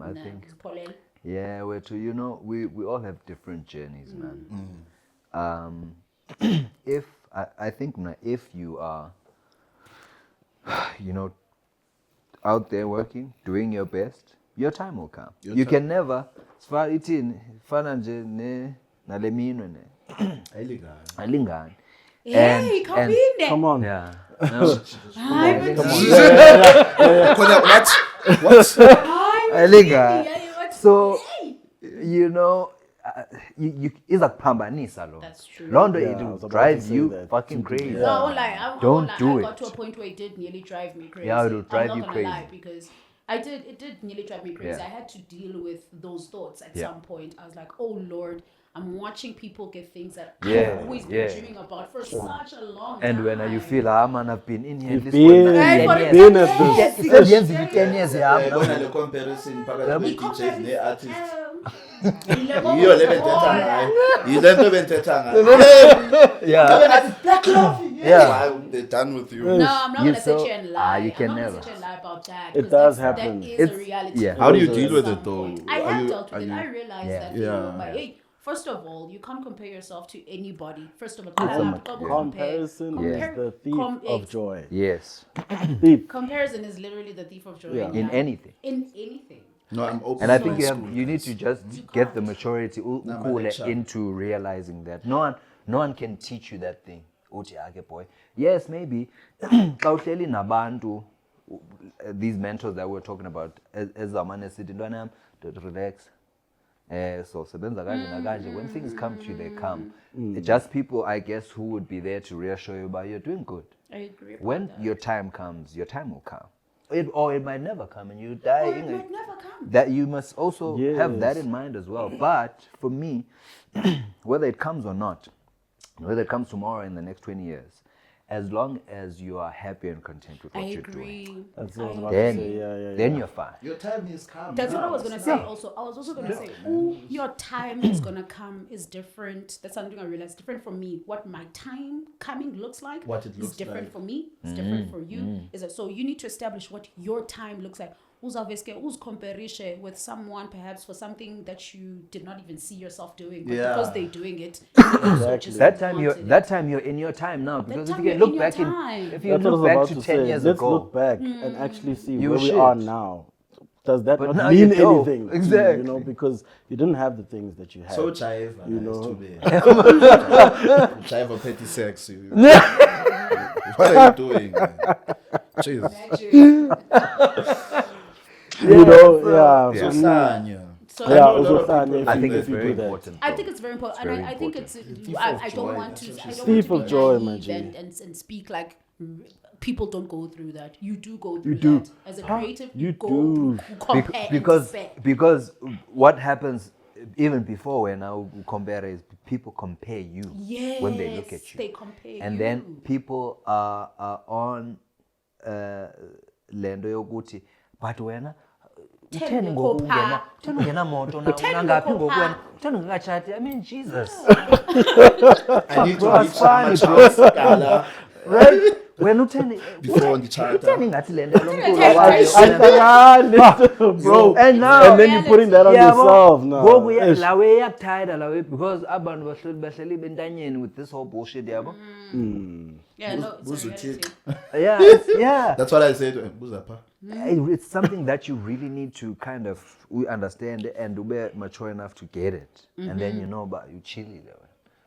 I think Pauline? yeah, we're too. You know, we all have different journeys, man. If I think if you are, you know, out there working, doing your best, your time will come. You can never. Sfar itin fana nje ne naleminwe ne alingani. Hey, come in there. Come on. Yeah. Hi, What? Alingani. So you know, you iza kuphambanisa lo. That's true. Londo Yeah, it I will was about drive to say you that. fucking crazy. No, I won't lie. Don't do I got it. to a point where it did nearly drive me crazy. Yeah, it will drive I'm you not gonna crazy. lie, because it did nearly drive me crazy. Yeah. I had to deal with those thoughts at Yeah. some point. I was like, oh Lord, I'm watching people get things that Yeah, I've always been yeah. dreaming about for such a long And time. when you feel, man, I've been in here. You've this been, one, Hey, for 10 the years. been at this. yes, It's yes, 10 years, yeah. Yabona le comparison phakathi We kwe-DJs ne-artists. compare Yiyo le benthetha ngayo. Yile nto benthetha ngayo. Yeah. Yeah. Why they're done with you? No, I'm not You gonna sit so- here and lie. you can I'm not never. gonna sit here and lie about that. It 'cause does that happen. is It's- a reality. yeah. How do you At deal with Some it though? point. I Are have you- dealt with are it. you- I realized Yeah. that, Yeah. you know, but hey, first of all, you can't compare yourself to anybody. First of all, Comparison is the thief of joy. Yes. Thief. Comparison is literally the thief of joy. Yeah. In anything. In anything. No, I'm open. And I to think school, you need guys. to just get the maturity Mature. into realizing that no one can teach you that thing. Uthi ake boy. Yes, maybe xa uhleli nabantu, these mentors that we're talking about, as zamane sithi ntwana yam, relax. So sebenza kanje nakanje. When things come to you, they come. Just people, I guess, who would be there to reassure you about you're doing good. I agree. When your time comes, your time will come. Or it might never come and you die. Or it might never come. That you must also have that Yes. in mind as well. But for me, whether it comes or not, whether it comes tomorrow in the next 20 years, as long as you are happy and content with what I you're doing, agree. That's what I was about then to say. Yeah. then you're fine. Your time is come. That's what I was now. gonna say. Also, I was also gonna say, your time is gonna come is different. That's something I realized. Different for me. What my time coming looks like. What it is looks different like. for me. It's different for you. Is that so? You need to establish what your time looks like. Who's comparishe with someone perhaps for something that you did not even see yourself doing, but Yeah. because they're doing it, you also just That time wanted it. in your time now, because if time you can you're look in your back in, time. if you That's what I look was back about to to 10 say. years Let's ago, look back and actually see You where we should. are now. Does that But not now mean you don't. anything? to you, Exactly. You know, because you didn't have the things that you had. So Chive, You you know. know, Chive or petty sex. What are you doing? Man? Jeez. you know, So Sanya. So Yeah, I know a lot also of Sanya, people if I you- think if it's you very do that. important. I think it's very important, very and I think important. it's. Thief I of don't joy, want to. that's what I she don't said. Thief want of to joy, be my naive G. and speak like people don't go through that. You do go through You do. that as a creative. You go do. through, you compare and because spec. because what happens even before when I compare is people compare you when they look Yes, at you, they compare and you. then people are on lendo yokuthi but wena utheni ngoku ungena utheni ungena moto na Utheni unangaphi ngoku ngoku wena pha? utheni ungekatshati. I mean, Jesus. I need to Bro, reach it's fine, much bro. more scala. Right? Wena utheni Before ngitshata. utheni ngathi lento lomculo Utheni wayo bro. And now And then you putting that on yourself now. ngoku Ish. lawe iyakuthayida lawe because abantu bahleli bentanyeni with this whole bullshit yabo. Yeah, no, it's a Buzuthi. reality. Yeah. That's what I said. Buzapha. It's something that you really need to kind of understand and be mature enough to get it. And then you know, but you chill it.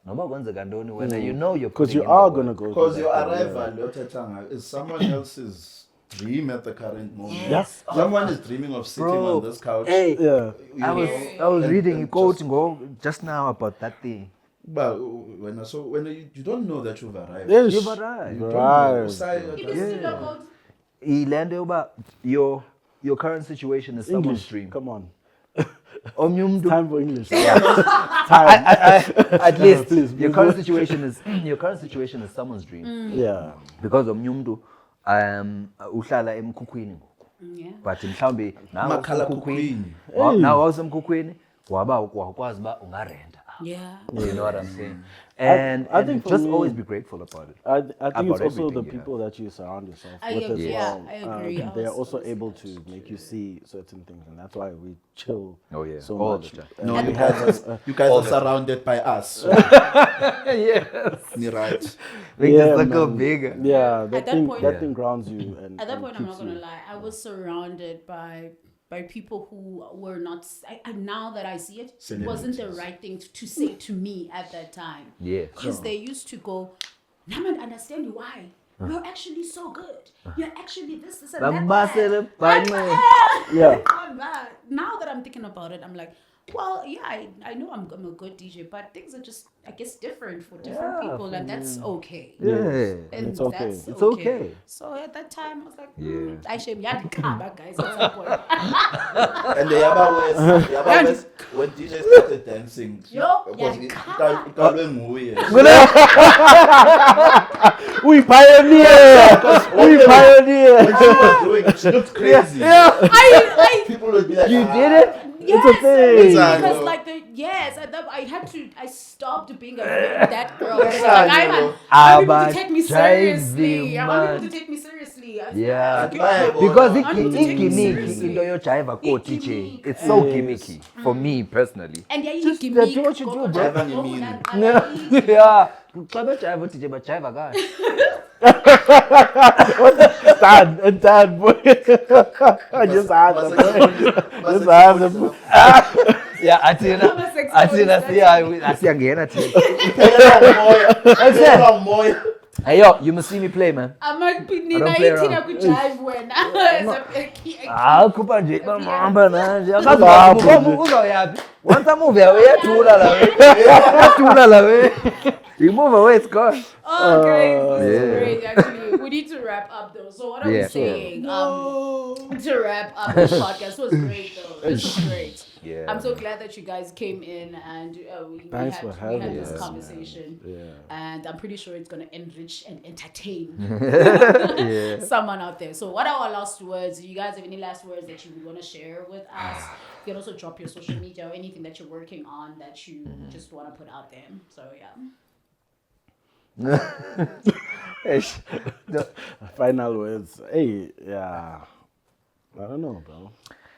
Noba kwenzeka ntoni wena, you know you're Because putting you in the are work. going to go Because through your that thing, arrival, Lothetha ngayo, is someone else's dream at the current moment. Yes. Someone is dreaming of sitting Bro, on this couch. hey, Yeah. you I was know, reading a and quote just- just now about that thing. But when you don't know that you've arrived. Ish. You've arrived. You don't know. Right. Usai- It is still about Ilende uba your current situation is someone's English. dream. Come on. Omnyumdu. Time for English. At least Please, your please. current situation is someone's dream. Yeah. Because omnyumdu uhlala emkhukhwini ngoku. Yeah. But mhlambi nawe Umakhalakhukhwini. nawe awusemkhukhwini wakwazi uba ungarenta. Yeah. You know what I'm saying? And, I think for just me- always be grateful about it. I think About it's also the everything, you people that you surround yourself I with as agree, yeah, well. I agree. I They are was also always able saying to that. make you see certain things, and that's why we chill Oh, yeah, so all much. the time. No, And you we have you guys are surrounded by us. So. Yes. You're right. Make Yeah, the circle man. bigger. yeah, At that that point- thing grounds you. And At that and point, I'm keeps not gonna you- lie. I was surrounded by people who were not. And now that I see it, it wasn't the right thing to say to me at that time. Yeah. Because they used to go, Naman, understand you why. You're actually so good. You're actually this and that. Bambasele What the banye. hell? Yeah. Not bad. Now that I'm thinking about it, I'm like, well, yeah, I know I'm a good DJ, but things are just, I guess, different for different Yeah, people, and that's okay. Yeah. And It's okay. that's It's okay. So at that time, I was like, Yeah. I should guys at some point. And the other was when DJ started dancing. Yo, because yeah, it- come it got when we We pioneer! We pioneer! When she was doing it, she looked crazy. I People would be like, You did it? yes, a thing. because like I stopped being that girl. Like, I want people to take me seriously. I want people to take me seriously. Yeah. Bible. Because I need to take it gimmicky seriously. into your jive ko DJ. Gimmick. It's so Yes. gimmicky for me personally. And yeah, you Just give do me what you do, bro. Jive you mean. Yeah. Xa bejive uDJ bajive kahle. Dad, boy. Just answer, boy. Just answer. Yeah, athina siyangena thina. Tell Moya. Hey yo, you must see me play, man. I'm like, don't play around. jive when Khupha nje bamhamba nanje. Uzawuyaphi? Once I move away, uyathula la we. Uyathula la we. You move away, it's gone. Oh, great. This Yeah. is great, actually. We need to wrap up, though. So what I Yeah. was saying, to wrap up the podcast was great, though. This was great. Yeah. I'm so glad that you guys came in and we Thanks for had having this us, conversation. Yeah. And I'm pretty sure it's going to enrich and entertain Yeah. someone out there. So what are our last words? Do you guys have any last words that you would want to share with us? You can also drop your social media or anything that you're working on that you just want to put out there. So yeah. Final words. Hey, yeah. I don't know, bro.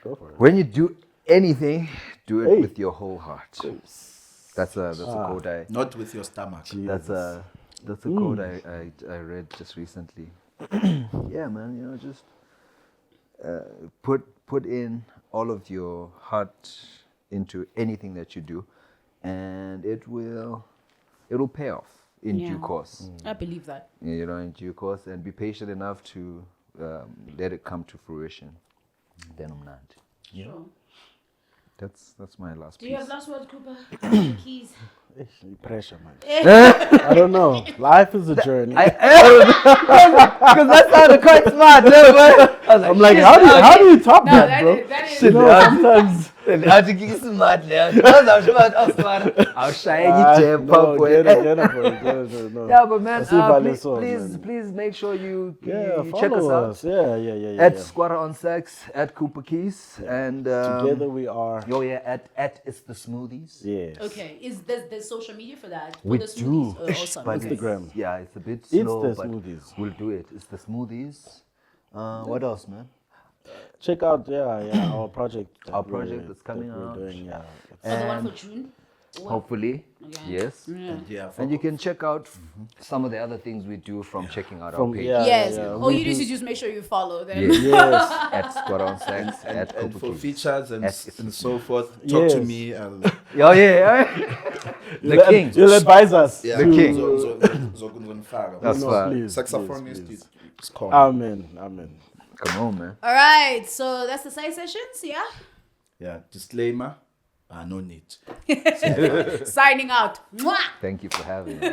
Go for it. When you do anything, do it Hey. with your whole heart. That's a quote Not with your stomach. that's a quote I read just recently. Yeah, man, you know, just put in all of your heart into anything that you do, and it'll pay off in due Yeah. course. I believe that. You know, in due course, and be patient enough to let it come to fruition. Then umnandi. Sure. That's my last Do you piece. have last words, Cooper? Keys. Pressure, man. I don't know. Life is a journey. Because that sounded quite smart, no, man. I'm like, how do you top No, that, bro? that is You know, sometimes. How to get smart now? I'm sure I'm smart. I'll shy you, Jeb. No, get it. No. Yeah, but man, I see value please, so, man. please make sure you Yeah, check us follow out us. Yeah. at Squatter on Sex, at Cooper Keys, and Together we are. Oh yeah, at It's the Smoothies. Yes. Okay. Is there's social media for that? For We the do, smoothies? Oh, awesome. but Okay. Instagram. yeah, it's a bit It's slow, the but Smoothies. we'll do it. It's the Smoothies. What else, man? Check out, our project. that Our we're- project that's coming that we're out. doing, yeah. Oh, the one And for June? What? hopefully, Okay. yes. Yeah. Yeah, And you can check out some of the other things we do from checking out our From page. Yes. yeah, All we you need do- to just make sure you follow them. Yes. Yes. At Squatter on Sex, at and Cooper for Keys. features and, Yes. and so forth, talk to Yes. me. And, Oh yeah, the king. You'll advise us. yeah, The king. That's No, fine. please, Saxophonist, please. it's called. Amen. Come on, man. All right. So that's the side sessions. Yeah. Yeah, disclaimer. No need. Signing out. Mwah! Thank you for having me.